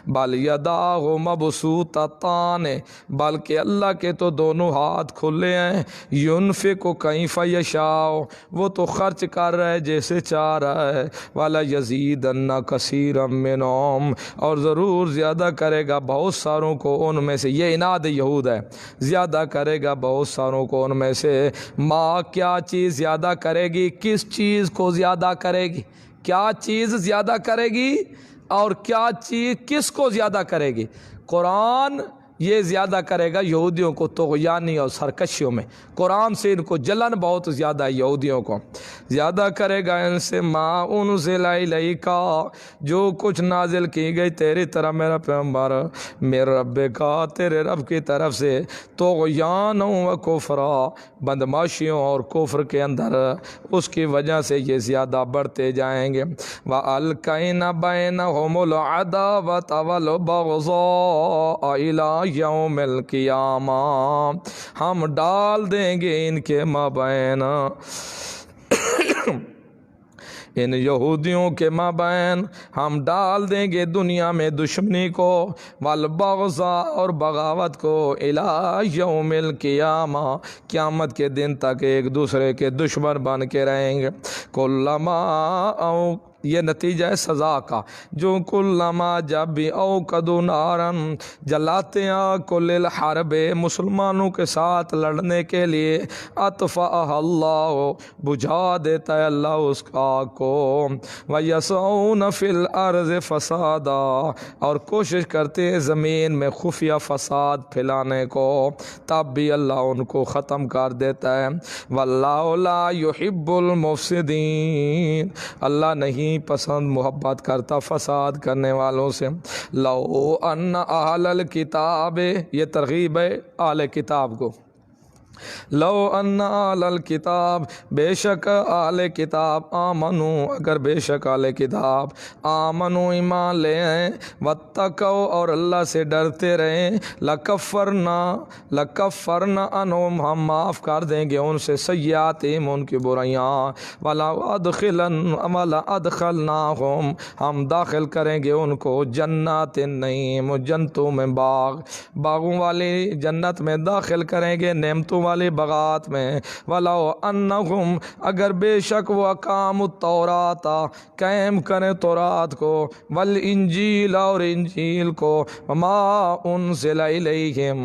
بل یداہ مبسوطتان، بلکہ اللہ کے تو دونوں ہاتھ کھلے ہیں، ینفق کیف یشاء، وہ تو خرچ کر رہا ہے جیسے چاہ رہا ہے، والا یزیدن کثیرا منہم، اور ضرور زیادہ کرے گا بہت ساروں کو ان میں سے، یہ عناد یہود ہے، زیادہ کرے گا بہت ساروں کو ان میں سے۔ ماں، کیا چیز زیادہ کرے گی؟ کس چیز کو زیادہ کرے گی؟ کیا چیز زیادہ کرے گی؟ اور کیا چیز کس کو زیادہ کرے گی؟ قرآن یہ زیادہ کرے گا یہودیوں کو طغیانی اور سرکشیوں میں، قرآن سے ان کو جلن بہت زیادہ ہے، یہودیوں کو زیادہ کرے گا ان سے ما انزل الیک، جو کچھ نازل کی گئی تیری طرف میرا پیغمبر میرے رب کا، تیرے رب کی طرف سے، طغیان و کفرا، بدماشیوں اور کفر کے اندر، اس کی وجہ سے یہ زیادہ بڑھتے جائیں گے۔ وَأَلْقَيْنَا بَيْنَهُمُ الْعَدَاوَةَ وَالْبَغْضَاءَ إِلَىٰ یوم القیامہ، ہم ڈال دیں گے ان کے مابین، ان یہودیوں کے مابین ہم ڈال دیں گے دنیا میں دشمنی کو، والبغضاء اور بغاوت کو، الی یوم القیامہ، قیامت کے دن تک ایک دوسرے کے دشمن بن کے رہیں گے۔ کلما او، یہ نتیجہ ہے سزا کا، جو کلما جب بھی اوقدوا نارن، جلاتے ہیں کل الحرب، مسلمانوں کے ساتھ لڑنے کے لیے، اطفأها اللہ، بجھا دیتا ہے اللہ اس آگ کو، وَيَسْعُونَ فِي الْأَرْضِ فَسَادًا، اور کوشش کرتے ہیں زمین میں خفیہ فساد پھیلانے کو، تب بھی اللہ ان کو ختم کر دیتا ہے۔ وَاللَّهُ لَا يُحِبُّ الْمُفْسِدِينَ، اللہ نہیں پسند محبت کرتا فساد کرنے والوں سے۔ لَوْ أَنَّ أَهْلَ الْكِتَابِ، یہ ترغیب ہے اہل کتاب کو، لو ان اہل الکتاب، بے شک اہل کتاب، آمنو، اگر بے شک اہل کتاب آمنو، ایمان لے آئیں، واتقوا، اور اللہ سے ڈرتے رہیں، لکفرنا عنہم، ہم معاف کر دیں گے ان سے سیئاتہم، ان کی برائیاں، ولا ادخلناہم، ہم داخل کریں گے ان کو جنات النعیم، جنتوں میں باغوں والی جنت میں داخل کریں گے، نعمتوں والی باغات میں۔ ولو انہم، اگر بے شک وہ اقاموا التوراۃ، قائم کریں تورات کو، والانجیل، اور انجیل کو، وما انزل الیہم،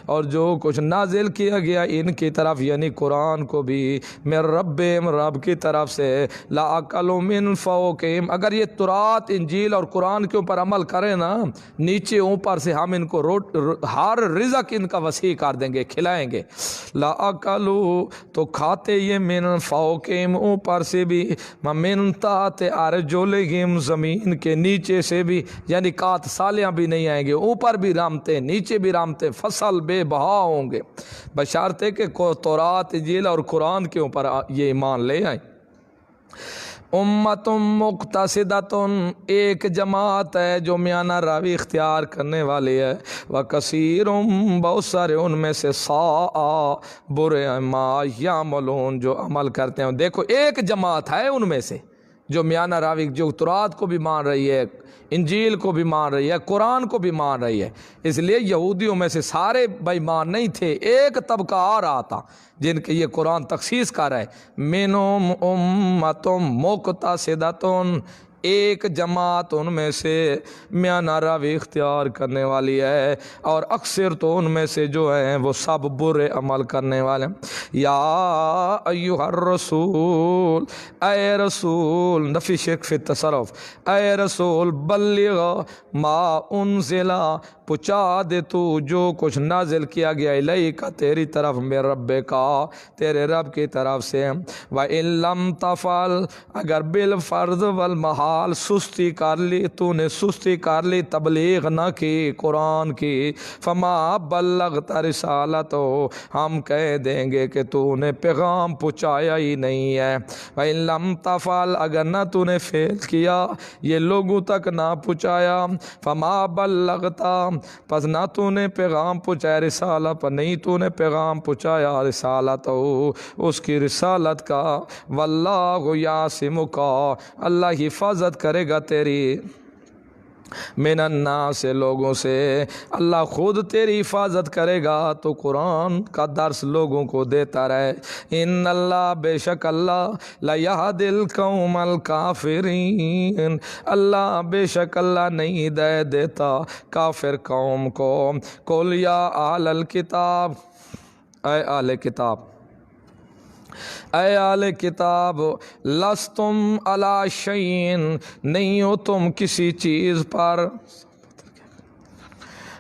اور جو کچھ نازل کیا گیا ان کی طرف، یعنی قرآن کو بھی، من ربہم، رب کی طرف سے، لأکلوا من فوقہم، اگر یہ تورات انجیل اور قرآن کے اوپر عمل کریں نا، نیچے اوپر سے ہم ان کو ہر رزق ان کا وسیع کر دیں گے، کھلائیں گے۔ لَأَكَلُوا، تو کھاتے یہ، من فوقہم، اوپر سے بھی، ومن تحت ارجلہم، زمین کے نیچے سے بھی، یعنی کات سالیاں بھی نہیں آئیں گے، اوپر بھی رامتے نیچے بھی رامتے، فصل بے بہا ہوں گے، بشرطے کہ تورات انجیل اور قرآن کے اوپر یہ ایمان لے آئیں۔ امت مقتصدۃ، ایک جماعت ہے جو میانہ راوی اختیار کرنے والی ہے، وکثیر، بہت سارے ان میں سے، ساء، برے ما یعملون، جو عمل کرتے ہیں۔ دیکھو ایک جماعت ہے ان میں سے جو میانہ راوی، جو تورات کو بھی مان رہی ہے، انجیل کو بھی مان رہی ہے، قرآن کو بھی مان رہی ہے، اس لیے یہودیوں میں سے سارے بے ایمان نہیں تھے، ایک طبقہ آ رہا تھا جن کے یہ قرآن تخصیص کر رہا ہے، منہم امۃ مقتصدۃ، ایک جماعت ان میں سے میانہ راوی اختیار کرنے والی ہے، اور اکثر تو ان میں سے جو ہیں وہ سب برے عمل کرنے والے۔ یا ایھا الرسول، اے رسول، نفی شرک فی التصرف، اے رسول، بلغ ما انزل، پہنچا دے تو جو کچھ نازل کیا گیا، الیک، تیری طرف، میرے رب کا، تیرے رب کی طرف سے، وَإِن لَمْ تَفْعَلْ، اگر بالفرض والمحال سستی کر لی، تو نے سستی کر لی، تبلیغ نہ کی قرآن کی، فما بلغت رسالتہ، ہم کہہ دیں گے کہ تو نے پیغام پہنچایا ہی نہیں ہے۔ وَإِن لَمْ تَفْعَلْ، اگر نہ تو نے فعل کیا، یہ لوگوں تک نہ پہنچایا، فما بلغت، پس نہ تو نے پیغام پہنچایا، رسالت پر نہیں تو نے پیغام پہنچایا، رسالت اس کی رسالت کا، واللہ یعصمک، اللہ حفاظت کرے گا تیری، من الناس، لوگوں سے، اللہ خود تیری حفاظت کرے گا، تو قرآن کا درس لوگوں کو دیتا رہے۔ ان اللہ، بے شک اللہ، لیہدی القوم الکافرین، اللہ بے شک اللہ نہیں ہدایت دیتا کافر قوم کو۔ قل یا اہل الکتاب، اے اہل کتاب، اے اہل کتاب لستم علی شیء، نہیں ہو تم کسی چیز پر،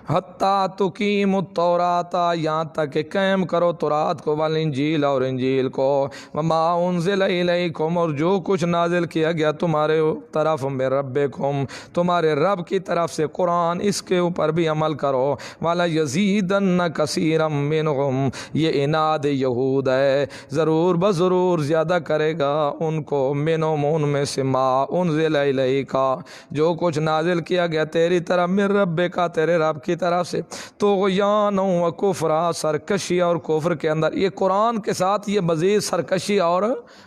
حتیٰ تقیم التوراۃ، یہاں تک کہ قائم کرو تورات کو، والانجیل اور انجیل کو، وما انزل الیکم، اور جو کچھ نازل کیا گیا تمہارے طرف من ربکم، تمہارے رب کی طرف سے قرآن، اس کے اوپر بھی عمل کرو، ولیزیدن کثیرا منہم، یہ عناد یہود ہے، ضرور بضرور زیادہ کرے گا ان کو، منہم ان میں سے، ما انزل الیک، جو کچھ نازل کیا گیا تیری طرف، من ربک، تیرے رب کی طرف سے، طغیان و کفرا، سرکشی اور کفر کے اندر، یہ قرآن کے ساتھ یہ مزید سرکشی اور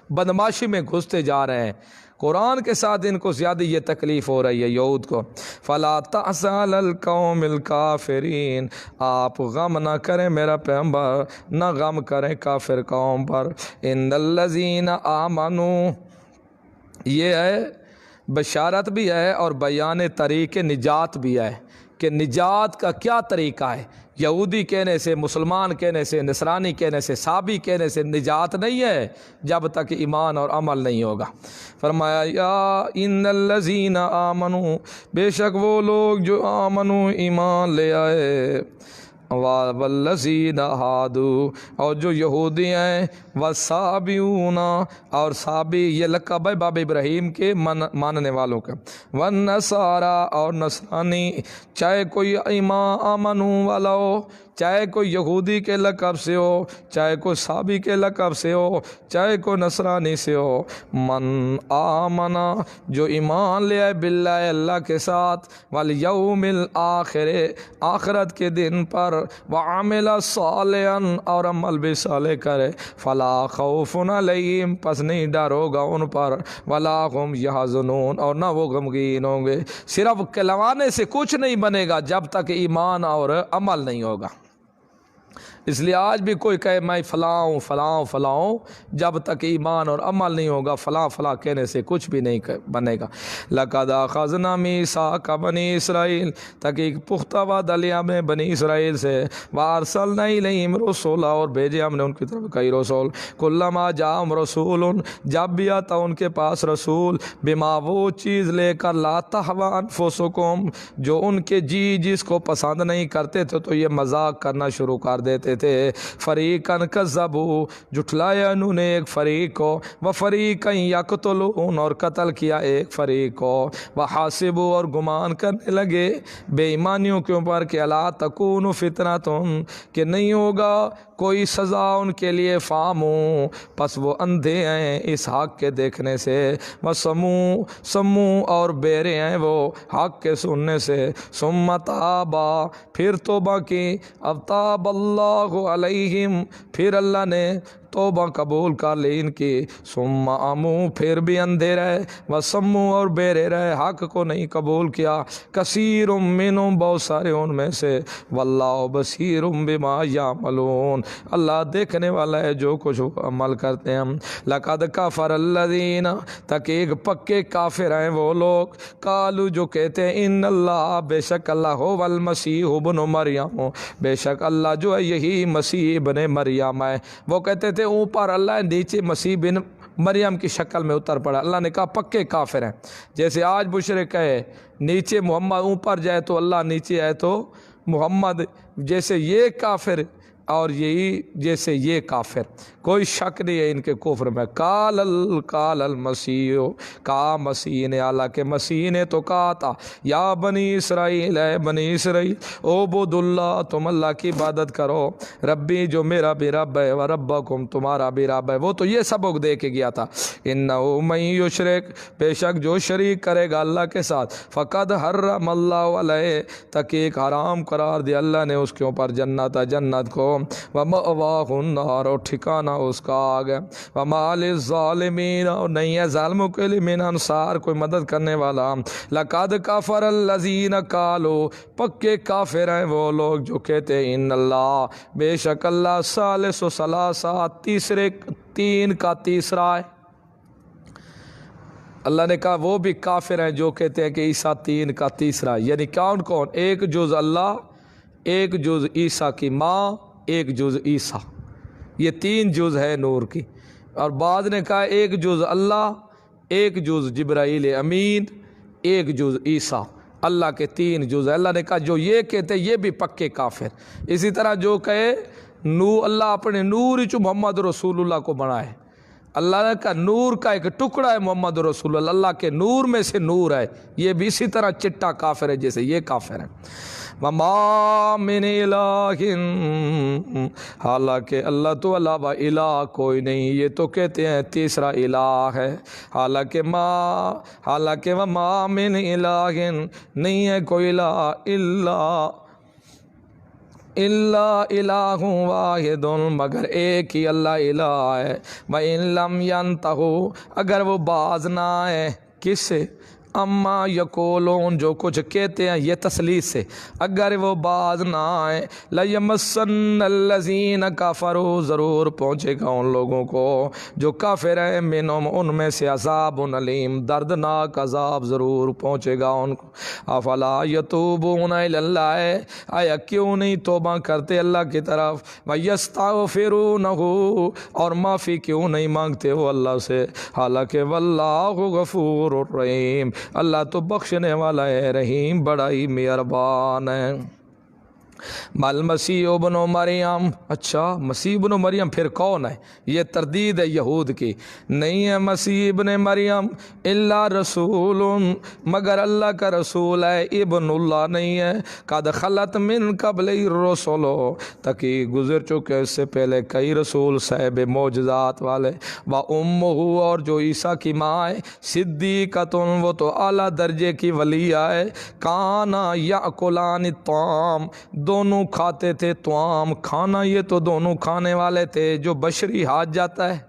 بدماشی میں گھستے جا رہے ہیں، قرآن کے ساتھ ان کو زیادہ یہ تکلیف ہو رہی ہے یہود کو۔ فلا تأس علی القوم الکافرین، آپ غم نہ کریں میرا پیغمبر، نہ غم کریں کافر قوم پر، ان الذین آمنوا، یہ ہے بشارت بھی ہے اور بیان طریق نجات بھی ہے کہ نجات کا کیا طریقہ ہے۔ یہودی کہنے سے، مسلمان کہنے سے، نصرانی کہنے سے، صابی کہنے سے نجات نہیں ہے جب تک ایمان اور عمل نہیں ہوگا۔ فرمایا یا ان الذین آمنوا، بے شک وہ لوگ جو آمنوا ایمان لے آئے، والذین ہادوا، اور جو یہودی ہیں، والصابئون، اور صابی یہ لقب ہے باب ابراہیم کے ماننے والوں کا، والنصارى، اور نصرانی، چاہے کوئی آمنوا والا ہو، چاہے کوئی یہودی کے لقب سے ہو، چاہے کوئی صابی کے لقب سے ہو، چاہے کوئی نصرانی سے ہو، من آمنا، جو ایمان لے آئے، باللہ، اللہ کے ساتھ، والیوم الآخر، آخرت کے دن پر، وعمل صالحا، اور عمل بھی صالح کرے، فلا خوف علیہم، پس نہیں ڈر ہوگا ان پر، ولا هم یحزنون، اور نہ وہ غمگین ہوں گے۔ صرف کہلوانے سے کچھ نہیں بنے گا جب تک ایمان اور عمل نہیں ہوگا۔ اس لیے آج بھی کوئی کہے میں فلاں ہوں فلاں ہوں فلاں ہوں، جب تک ایمان اور عمل نہیں ہوگا فلاں فلاں کہنے سے کچھ بھی نہیں بنے گا۔ لَقَدْ أَخَذْنَا مِيثَاقَ بَنِي إِسْرَائِيلَ، تحقیق پختہ وعدہ لیا ہم نے بنی اسرائیل سے، وَأَرْسَلْنَا إِلَيْهِمْ رُسُلًا، اور بھیجے ہم نے ان کی طرف کئی رسول، كُلَّمَا جَاءَهُمْ رَسُولٌ، جب بھی آتا ان کے پاس رسول، بِمَا، وہ چیز لے کر، لَا تَهْوَىٰ أَنفُسُكُمْ، جو ان کے جی جس کو پسند نہیں کرتے تھے تو یہ مذاق کرنا شروع کر دیتے تھے، فریقاً کذبوا، جھٹلایا انہوں نے ایک فریق کو، وفریقاً یقتلون، اور قتل کیا ایک فریق کو، وحاسبوا، اور گمان کرنے لگے بے ایمانیوں کے اوپر کہ الا تکون فتنۃ، کہ نہیں ہوگا کوئی سزا ان کے لیے، فاموں، پس وہ اندھے ہیں اس حق کے دیکھنے سے، سمو، اور بیرے ہیں وہ حق کے سننے سے، ثم تابا، پھر توبہ کی، اب تاب اللہ علیہم، پھر اللہ نے توبہ قبول کر لی ان کی، ثم عمو، پھر بھی اندھے رہے، وسمو، اور بیرے رہے، حق کو نہیں قبول کیا، کثیر منہم، بہت سارے ان میں سے، واللہ بصیر بما یعملون، اللہ دیکھنے والا ہے جو کچھ عمل کرتے ہیں۔ لقد کفر الذین، تحقیق پکے کافر ہیں وہ لوگ، قالوا، جو کہتے ہیں، ان اللہ، بے شک اللہ، هو المسیح ابن مریم، بے شک اللہ جو ہے یہی مسیح ابن مریم ہے۔ وہ کہتے تھے اوپر اللہ ہے، نیچے مسیح بن مریم کی شکل میں اتر پڑا۔ اللہ نے کہا پکے کافر ہیں، جیسے آج مشرک ہے نیچے محمد، اوپر جائے تو اللہ، نیچے آئے تو محمد، جیسے یہ کافر اور یہی جیسے یہ کافر، کوئی شک نہیں ہے ان کے کفر میں۔ قال المسیح، کہا مسیح نے، اللہ کے مسیح نے تو کہا تھا، یا بنی اسرائیل، اے بنی اسرائیل، عبد اللہ، تم اللہ کی عبادت کرو، ربی، جو میرا بھی رب ہے، وربکم، تمہارا بھی رب ہے۔ وہ تو یہ سبق دے کے گیا تھا، انہ من یشرک، بے شک جو شریک کرے گا اللہ کے ساتھ، فقد حرم اللہ علیہ، تحقیق حرام قرار دیا اللہ نے اس کے اوپر جنت، جنت کو، ومأواہ النار، اور ٹھکانہ اس کا آگ ہے، وما للظالمین، اور نہیں ہے ظالموں کے لیے من انصار، کوئی مدد کرنے والا۔ لقد کفر الذین قالوا، پکے کافر ہیں وہ لوگ جو کہتے ہیں، ان اللہ، بے شک اللہ، ثالث ثلاثہ، تیسرے تین کا تیسرا ہے۔ اللہ نے کہا وہ بھی کافر ہیں جو کہتے ہیں کہ عیسیٰ تین کا تیسرا، یعنی کون کون؟ ایک جز اللہ، ایک جز عیسیٰ کی ماں، ایک جز عیسیٰ، یہ تین جز ہے نور کی۔ اور بعض نے کہا ایک جز اللہ، ایک جز جبرائیل امین، ایک جز عیسیٰ، اللہ کے 3 جز۔ اللہ نے کہا جو یہ کہتے یہ بھی پکے کافر۔ اسی طرح جو کہے اللہ اپنے نور چ محمد رسول اللہ کو بنائے، اللہ کا نور کا ایک ٹکڑا ہے محمد رسول اللہ، اللہ کے نور میں سے نور ہے، یہ بھی اسی طرح چٹا کافر ہے جیسے یہ کافر ہے۔ وَمَا مِنْ إِلَٰهٍ، حالانکہ اللہ تو علاوہ الہ کوئی نہیں، یہ تو کہتے ہیں تیسرا الہ ہے، حالانکہ وَمَا مِنْ إِلَٰهٍ، نہیں ہے کوئی الہ الا الہ واحد، مگر ایک ہی اللہ الہ ہے۔ وَإِن لَّمْ يَنْتَهُوا، اگر وہ باز نہ آئے کس سے؟ اما یقولون، جو کچھ کہتے ہیں یہ تسلیث سے، اگر وہ باز نہ آئے، لَيَمَسَّنَّ الَّذِينَ كَفَرُوا، ضرور پہنچے گا ان لوگوں کو جو کافر ہیں، منہم ان میں سے، عذاب علیم، دردناک عذاب ضرور پہنچے گا ان کو۔ افلا یتوبون الی اللہ، آیا کیوں نہیں توبہ کرتے اللہ کی طرف، وَيَسْتَغْفِرُونَهُ، اور معافی کیوں نہیں مانگتے وہ اللہ سے، حالانکہ واللہ غفور الرحیم، اللہ تو بخشنے والا ہے، رحیم بڑا ہی مہربان ہے۔ مل مسیح ابن مریم، اچھا مسیح ابن مریم پھر کون ہے؟ یہ تردید ہے یہود کی، نہیں ہے مسیح ابن مریم الا رسول، مگر اللہ کا رسول ہے، ابن اللہ نہیں ہے، قد خلت من قبل الرسل، تاکہ گزر چکے اس سے پہلے کئی رسول صاحب معجزات والے، وامہ، اور جو عیسیٰ کی ماں ہے، صدیقۃ، وہ تو اعلیٰ درجے کی ولیہ ہے، کانا یاکلان الطعام، دونوں کھاتے تھے طعام، کھانا، یہ تو دونوں کھانے والے تھے، جو بشری ہاتھ جاتا ہے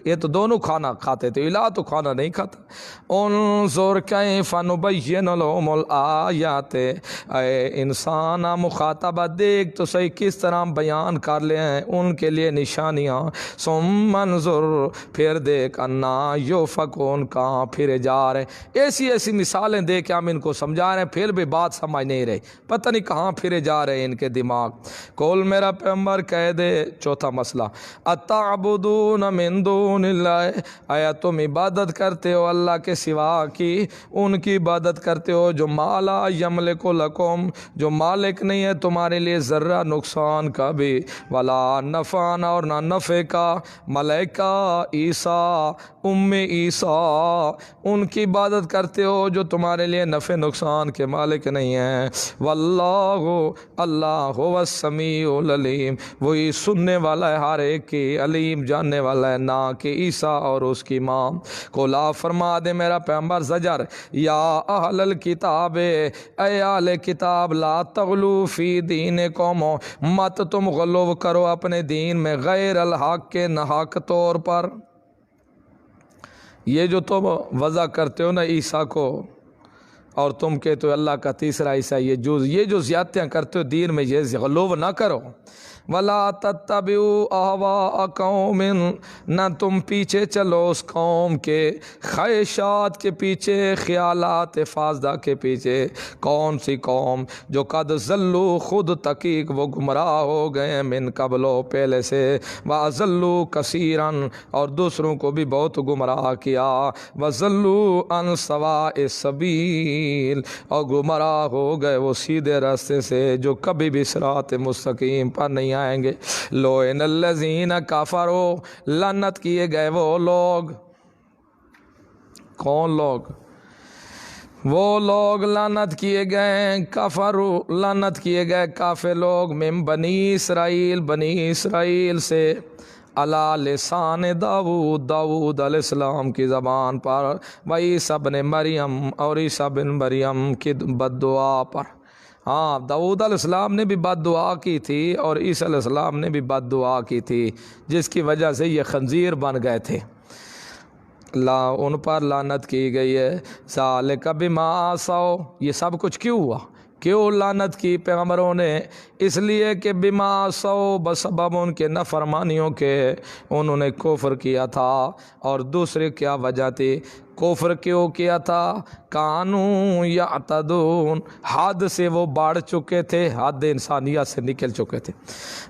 یہ تو دونوں کھانا کھاتے تھے، الہ تو کھانا نہیں کھاتا۔ انظر کیف نبین لہم الآیات، اے انسان مخاطبہ دیکھ تو صحیح کس طرح بیان کر لے ہیں ان کے لیے نشانیاں، ثم انظر، پھر دیکھ، انا یؤفکون، کہاں پھرے جا رہے، ایسی ایسی مثالیں دے کے ہم ان کو سمجھا رہے ہیں، پھر بھی بات سمجھ نہیں رہی، پتہ نہیں کہاں پھرے جا رہے ہیں ان کے دماغ۔ کول میرا پیغمبر کہہ دے، چوتھا مسئلہ، اتعبدون من دون اللہ، آیا تم عبادت کرتے ہو اللہ کے سوا کی، ان کی عبادت کرتے ہو جو مالا یملک لکم، جو مالک نہیں ہے تمہارے لیے ذرہ نقصان کا بھی، ولا نفعا، اور نہ نفع کا، ملائکہ، عیسیٰ، عیسیٰ، ان کی عبادت کرتے ہو جو تمہارے لیے نفع نقصان کے مالک نہیں ہیں، واللہ، اللہ هو السمیع العلیم، وہی سننے والا ہے ہر ایک کی، علیم جاننے والا ہے، نہ کہ عیسیٰ اور اس کی ماں کو۔ لا فرما دے میرا پیغمبر زجر، یا اہل الکتاب، اے اہل کتاب، لا تغلو فی دینکم، مت تم غلو کرو اپنے دین میں، غیر الحق کے ناحق طور پر۔ یہ جو تم وضع کرتے ہو نا عیسیٰ کو، اور تم کہتے ہو اللہ کا تیسرا عیسیٰ، یہ جو زیادتیاں کرتے ہو دین میں، یہ غلو نہ کرو۔ وَلَا تَتَّبِعُوا أَهْوَاءَ قَوْمٍ، نہ تم پیچھے چلو اس قوم کے خواہشات کے پیچھے، خیالات فاسدہ کے پیچھے۔ کون سی قوم؟ جو قد ضلوا، خود تحقیق وہ گمراہ ہو گئے، من قبلو، پہلے سے، وَأَضَلُّوا كَثِيرًا، اور دوسروں کو بھی بہت گمراہ کیا، وَضَلُّوا عَنْ سَوَاءِ السَّبِيلِ، اور گمراہ ہو گئے وہ سیدھے راستے سے جو کبھی بھی صراط مستقیم پر نہیں آئیں گے۔ لوئن الذین کفروا، لعنت کیے گئے وہ لوگ، کون لوگ؟ وہ لوگ لعنت کیے گئے، کفروا، لعنت کیے گئے کافر لوگ، من بنی اسرائیل، بنی اسرائیل سے، علی لسان داؤد، داؤد علیہ السلام کی زبان پر، وعیسیٰ بن مریم، اور عیسیٰ بن مریم کی بد دعا پر۔ ہاں، داؤد علیہ السلام نے بھی بد دعا کی تھی اور عیسیٰ علیہ السلام نے بھی بد دعا کی تھی، جس کی وجہ سے یہ خنزیر بن گئے تھے، ان پر لعنت کی گئی ہے۔ ذالک بما عصوا، یہ سب کچھ کیوں ہوا؟ کیوں لعنت کی پیغمبروں نے؟ اس لیے کہ بما عصوا، بسبب ان کے نافرمانیوں کے، انہوں نے کفر کیا تھا۔ اور دوسری کیا وجہ تھی؟ کفر کیوں کیا تھا؟ کانوا یعتدون، حد سے وہ بڑھ چکے تھے، حد انسانیت سے نکل چکے تھے۔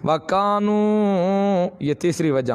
وکانوا، یہ تیسری وجہ،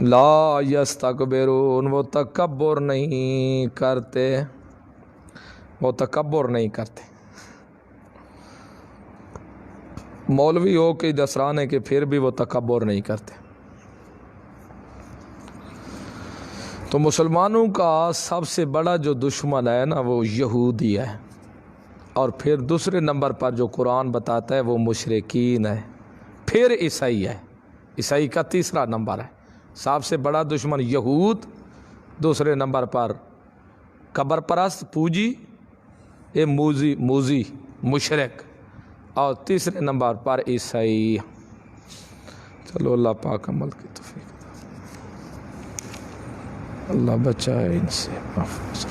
لا یستکبرون، وہ تکبر نہیں کرتے، وہ تکبر نہیں کرتے۔ مولوی ہو کہ دسرانے کے پھر بھی وہ تکبر نہیں کرتے۔ تو مسلمانوں کا سب سے بڑا جو دشمن ہے نا وہ یہودی ہے، اور پھر دوسرے نمبر پر جو قرآن بتاتا ہے وہ مشرکین ہے، پھر عیسائی ہے، عیسائی کا تیسرا نمبر ہے۔ سب سے بڑا دشمن یہود، دوسرے نمبر پر قبر پرست پوجی موزی مشرک، اور تیسرے نمبر پر عیسائی۔ چلو اللہ پاک عمل کی توفیق، اللہ بچائے ان سے محفوظ۔